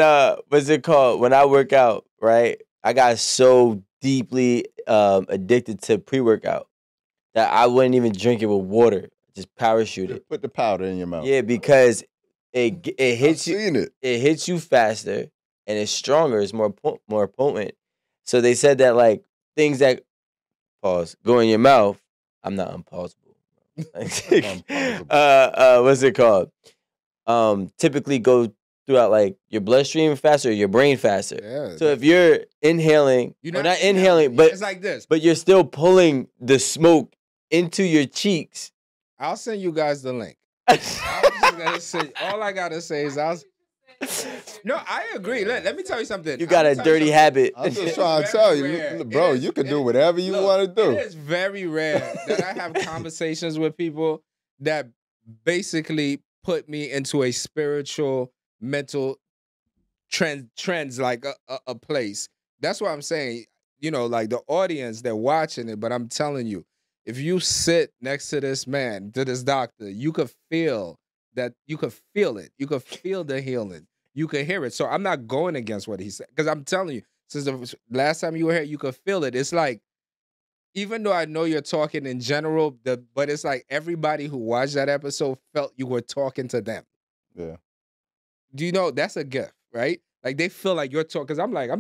what's it called? When I work out, right? I got so deeply addicted to pre-workout that I wouldn't even drink it with water. Just parachute it. Put the powder in your mouth. Yeah, because it I've hits you. seen it. It hits you faster and it's stronger. It's more potent. So they said that like things that go in your mouth. I'm not unpausable. What's it called? Typically go throughout like your bloodstream faster, or your brain faster. Yeah. So if you're inhaling, You're or not inhaling, but it's like this. but you're still pulling the smoke into your cheeks. I'll send you guys the link. I was just gonna say, all I gotta say is No, I agree. Let me tell you something. You got a dirty habit. I'm just trying to tell you, bro, you can do whatever you want to do. It is very rare that I have conversations with people that basically put me into a spiritual, mental trends like a place. That's what I'm saying. You know, like the audience, they're watching it, but I'm telling you, if you sit next to this man, to this doctor, you could feel that. You could feel it. You could feel the healing. You could hear it. So I'm not going against what he said, because I'm telling you, since the last time you were here, you could feel it. It's like, even though I know you're talking in general, but it's like everybody who watched that episode felt you were talking to them. Yeah. Do you know that's a gift, right? Like they feel like you're talking. Because I'm like,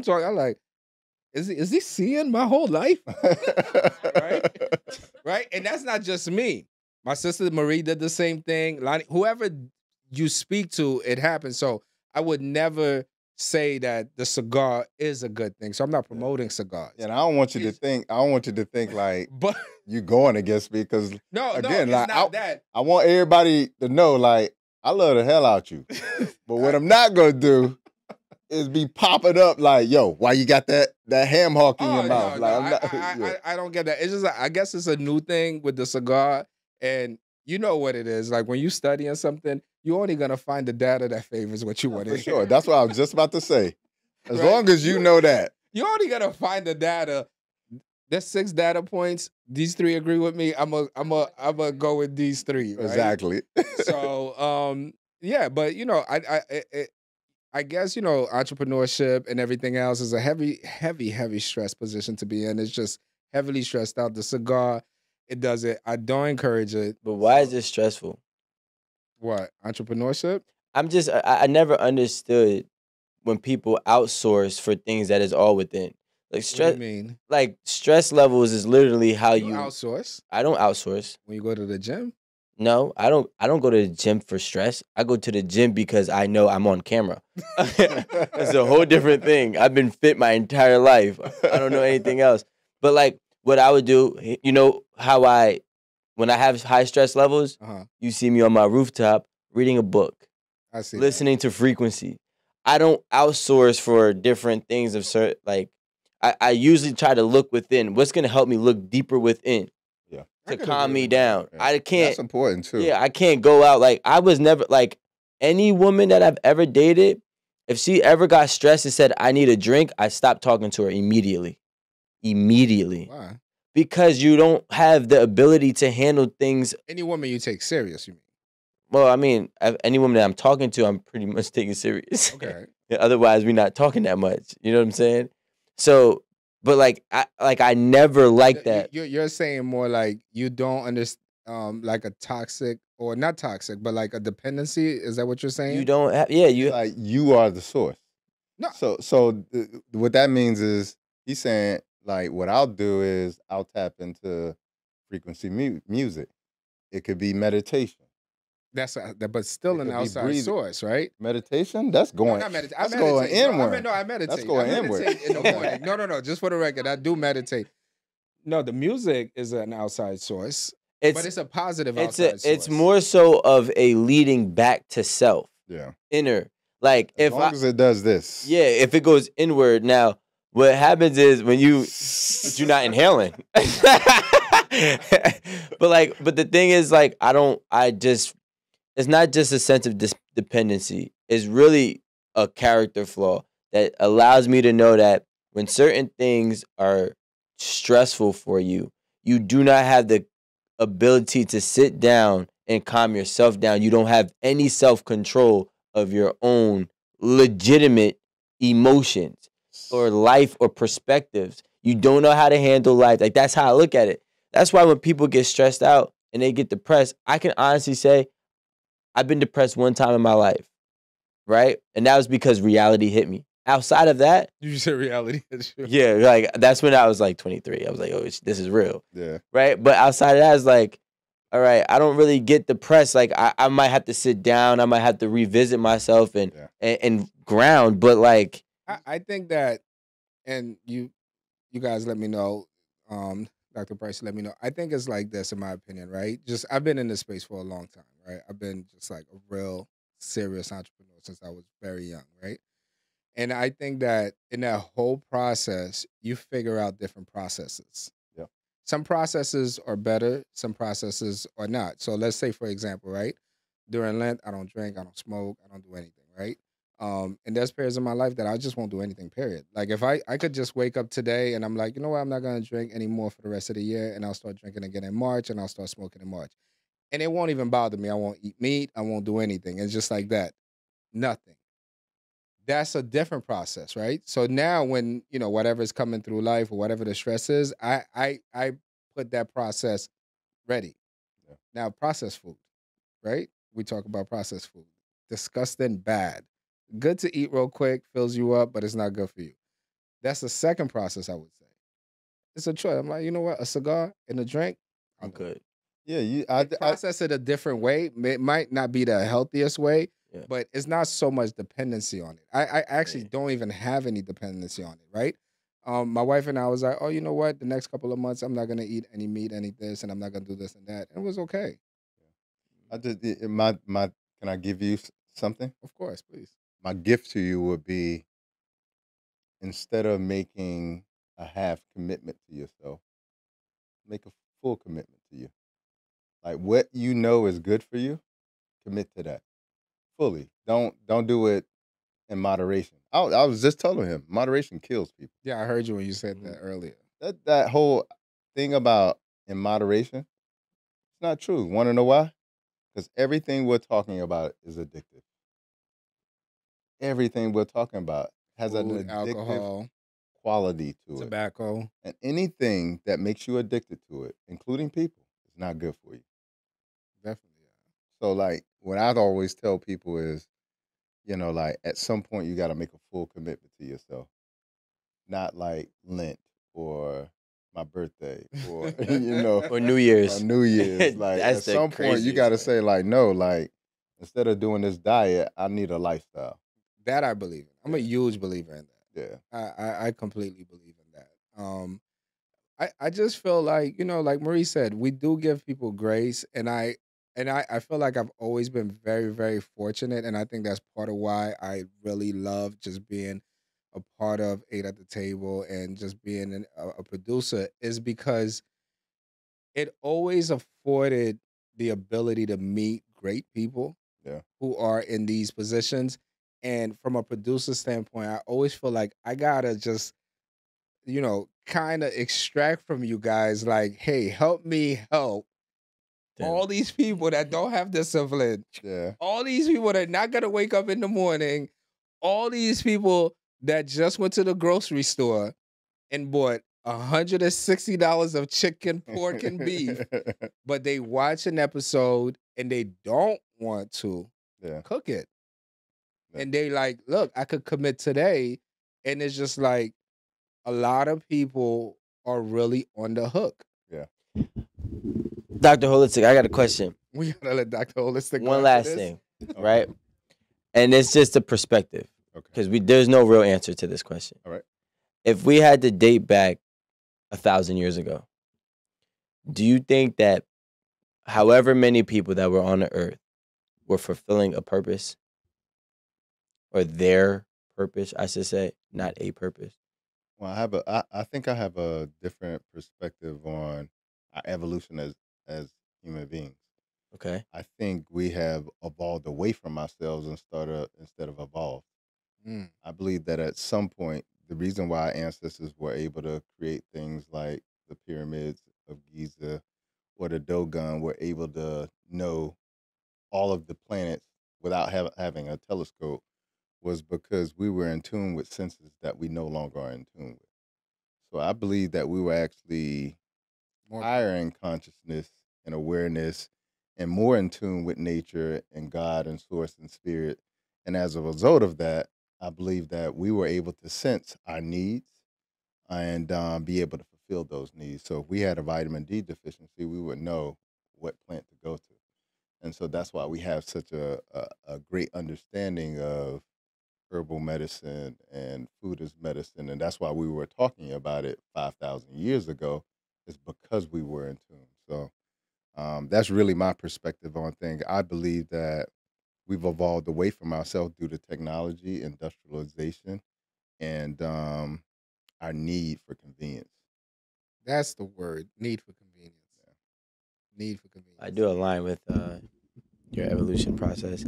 is he seeing my whole life? Right? Right? And that's not just me. My sister Marie did the same thing. Lonnie, whoever you speak to, it happens. So I would never say that the cigar is a good thing. So I'm not promoting cigars. And I don't want you to think. I don't want you to think like But you going against me, because no, again, it's like not that. I want everybody to know, like, I love the hell out you. But what I'm not gonna do is be popping up like, yo, why you got that ham hock in your mouth? No, Like, I'm not, I don't get that. It's just I guess it's a new thing with the cigar, and you know what it is. Like when you studying something, you're only gonna find the data that favors what you want to for hear. sure. That's what I was just about to say. As Right? long as you know that. You're only gonna find the data. There's 6 data points. These 3 agree with me. I'm a go with these 3. Right? Exactly. So yeah, but you know, I guess, you know, entrepreneurship and everything else is a heavy stress position to be in. It's just heavily stressed out. The cigar, it does it. I don't encourage it. But why is it stressful? What? Entrepreneurship? I never understood when people outsource for things that is all within. Like What stress, do you mean? like stress levels is literally how You you. outsource I don't outsource. when you go to the gym? No, I don't. I don't go to the gym for stress. I go to the gym because I know I'm on camera. It's a whole different thing. I've been fit my entire life. I don't know anything else. But like what I would do, you know how when I have high stress levels, you see me on my rooftop reading a book, I see. listening to Frequency. I don't outsource for different things of certain, like I usually try to look within. What's gonna help me look deeper within Yeah. to calm me down? Yeah. I can't. That's important too. Yeah, I can't go out. Like I was never like any woman that I've ever dated. If she ever got stressed and said I need a drink, I stopped talking to her immediately. Immediately, Why? because you don't have the ability to handle things. Any woman you take serious, you mean? Well, I mean, any woman that I'm talking to, I'm pretty much taking serious. Okay. Yeah, otherwise, we're not talking that much. You know what I'm saying? So, but like I never liked that. You're saying more like you don't understand, like a toxic or not toxic, but like a dependency. Is that what you're saying? You don't have. Yeah, you. Like you are the source. No. So what that means is he's saying like what I'll do is I'll tap into frequency music. It could be meditation. But still It an could be outside breathing. source, right? Meditation. That's going. I That's meditate. going inward. No, I meditate. That's going I inward. meditate in the morning. No. Just for the record, I do meditate. No, the music is an outside source, but it's a positive outside source. It's more so of a leading back to self, Yeah. inner. Like As if long as it does this. yeah, if it goes inward. Now, what happens is when but you're not inhaling. but the thing is, like, it's not just a sense of dependency. It's really a character flaw that allows me to know that when certain things are stressful for you, you do not have the ability to sit down and calm yourself down. You don't have any self-control of your own legitimate emotions or life or perspectives. You don't know how to handle life. Like, that's how I look at it. That's why when people get stressed out and they get depressed, I can honestly say I've been depressed one time in my life, right? And that was because reality hit me. Outside of that, You said reality. yeah, like that's when I was like 23. I was like, oh, this is real, Yeah. right? But outside of that, it's like, all right, I don't really get the press. Like I might have to sit down. I might have to revisit myself and Yeah. and ground. But like, I think that, and you guys let me know, Dr. Price, let me know. I think it's like this, in my opinion, right? Just I've been in this space for a long time, right? I've been just like a real serious entrepreneur since I was very young, right? And I think that in that whole process, you figure out different processes. Yeah. Some processes are better, some processes are not. So let's say, for example, right? During Lent, I don't drink, I don't smoke, I don't do anything, right? And there's periods in my life that I just won't do anything, period. Like if I could just wake up today and I'm like, you know what, I'm not gonna drink anymore for the rest of the year, and I'll start drinking again in March and I'll start smoking in March. And it won't even bother me. I won't eat meat, I won't do anything. It's just like that. Nothing. That's a different process, right? So now when, whatever's coming through life or whatever the stress is, I put that process ready. Yeah. Now processed food, right? We talk about processed food. Disgusting, bad. Good to eat real quick, fills you up, but it's not good for you. That's the second process, I would say. It's a choice. I'm like, you know what? A cigar and a drink, I'm I'll go. good. Yeah, I process it a different way. It might not be the healthiest way, Yeah. but it's not so much dependency on it. I actually Yeah. don't even have any dependency on it, right? My wife and I was like, oh, you know what? The next couple of months, I'm not gonna eat any meat, any this, and I'm not gonna do this and that. And it was okay. I just my. Can I give you something? Of course, please. My gift to you would be, instead of making a half commitment to yourself, make a full commitment to you. Like what you know is good for you, commit to that fully. Don't do it in moderation. I was just telling him, moderation kills people. Yeah, I heard you when you said Mhm. that earlier. That whole thing about in moderation, it's not true. Want to know why? Because everything we're talking about is addictive. Everything we're talking about has an Food, addictive alcohol, quality to it. tobacco. And anything that makes you addicted to it, including people, is not good for you. Definitely. So, like, what I'd always tell people is, like, at some point, you got to make a full commitment to yourself. Not like Lent or my birthday or, Or New Year's. or New Year's. Like, That's at the some point, you craziest got to one. say, like, no, like, instead of doing this diet, I need a lifestyle. That I believe in. I'm a Yeah. huge believer in that. Yeah. I completely believe in that. I just feel like, like Marie said, we do give people grace, and I feel like I've always been very, very fortunate, and I think that's part of why I really love just being a part of Eight at the Table and just being a producer, is because it always afforded the ability to meet great people Yeah. who are in these positions. And from a producer standpoint, I always feel like I gotta just, kind of extract from you guys, like, hey, help me help Damn. all these people that don't have discipline, Yeah. all these people that are not gonna wake up in the morning, all these people that just went to the grocery store and bought $160 of chicken, pork, and beef, but they watch an episode and they don't want to Yeah. cook it. Yeah. And they like, look, I could commit today. And it's just like a lot of people are really on the hook. Yeah. Dr. Holistic, I got a question. We gotta let Dr. Holistic go One after last this. thing, Okay. right? And it's just a perspective, Okay. because there's no real answer to this question. All right. If we had to date back 1,000 years ago, do you think that however many people that were on the earth were fulfilling a purpose, or their purpose, I should say, not a purpose? Well, I think I have a different perspective on our evolution as human beings. Okay. I think we have evolved away from ourselves instead of evolved. Mm. I believe that at some point, the reason why our ancestors were able to create things like the pyramids of Giza or the Dogon, were able to know all of the planets without having a telescope, was because we were in tune with senses that we no longer are in tune with. So I believe that we were actually More higher in consciousness and awareness and more in tune with nature and God and source and spirit. And as a result of that, I believe that we were able to sense our needs and be able to fulfill those needs. So if we had a vitamin D deficiency, we would know what plant to go to. And so that's why we have such a great understanding of herbal medicine and food as medicine. And that's why we were talking about it 5,000 years ago, is because we were in tune. So that's really my perspective on things. I believe that we've evolved away from ourselves due to technology, industrialization, and our need for convenience. That's the word. Need for convenience. Need for convenience. I do align with your evolution process.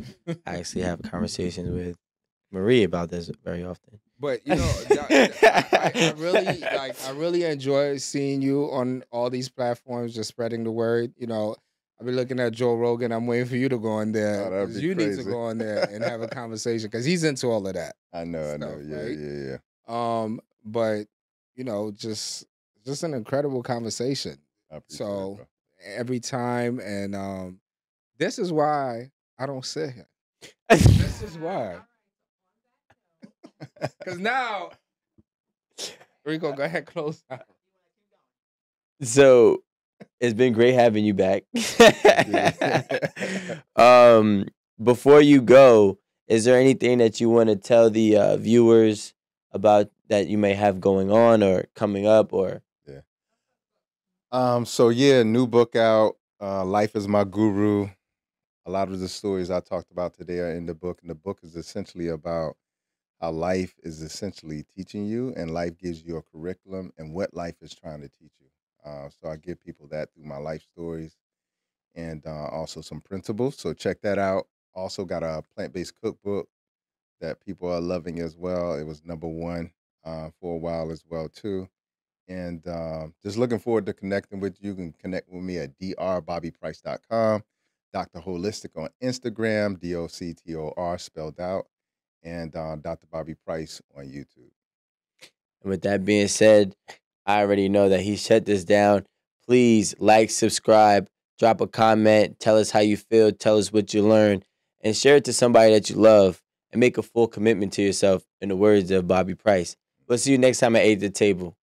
I actually have conversations with Marie about this very often. But you know, I really I really enjoy seeing you on all these platforms, just spreading the word. You know, I've been looking at Joe Rogan. I'm waiting for you to go on there. Oh, that'd 'cause be you need to crazy. go on there and have a conversation because he's into all of that. I know. Stuff, Yeah, right? yeah. But you know, just an incredible conversation. I appreciate So it, bro. every time, and this is why I don't sit here. This is why. Because now, Rico, go ahead, close out. So it's been great having you back. Before you go, is there anything that you want to tell the viewers about that you may have going on or coming up or? So yeah, new book out. Life is My Guru. A lot of the stories I talked about today are in the book, and the book is essentially about how life is essentially teaching you, and life gives you a curriculum and what life is trying to teach you. So I give people that through my life stories and also some principles. So check that out. Also got a plant-based cookbook that people are loving as well. It was #1 for a while as well too. And just looking forward to connecting with you. You can connect with me at drbobbyprice.com, Dr. Holistic on Instagram, DOCTOR spelled out, and Dr. Bobby Price on YouTube. And with that being said, I already know that he shut this down. Please like, subscribe, drop a comment, tell us how you feel, tell us what you learned, and share it to somebody that you love and make a full commitment to yourself in the words of Bobby Price. We'll see you next time at 8 at the Table.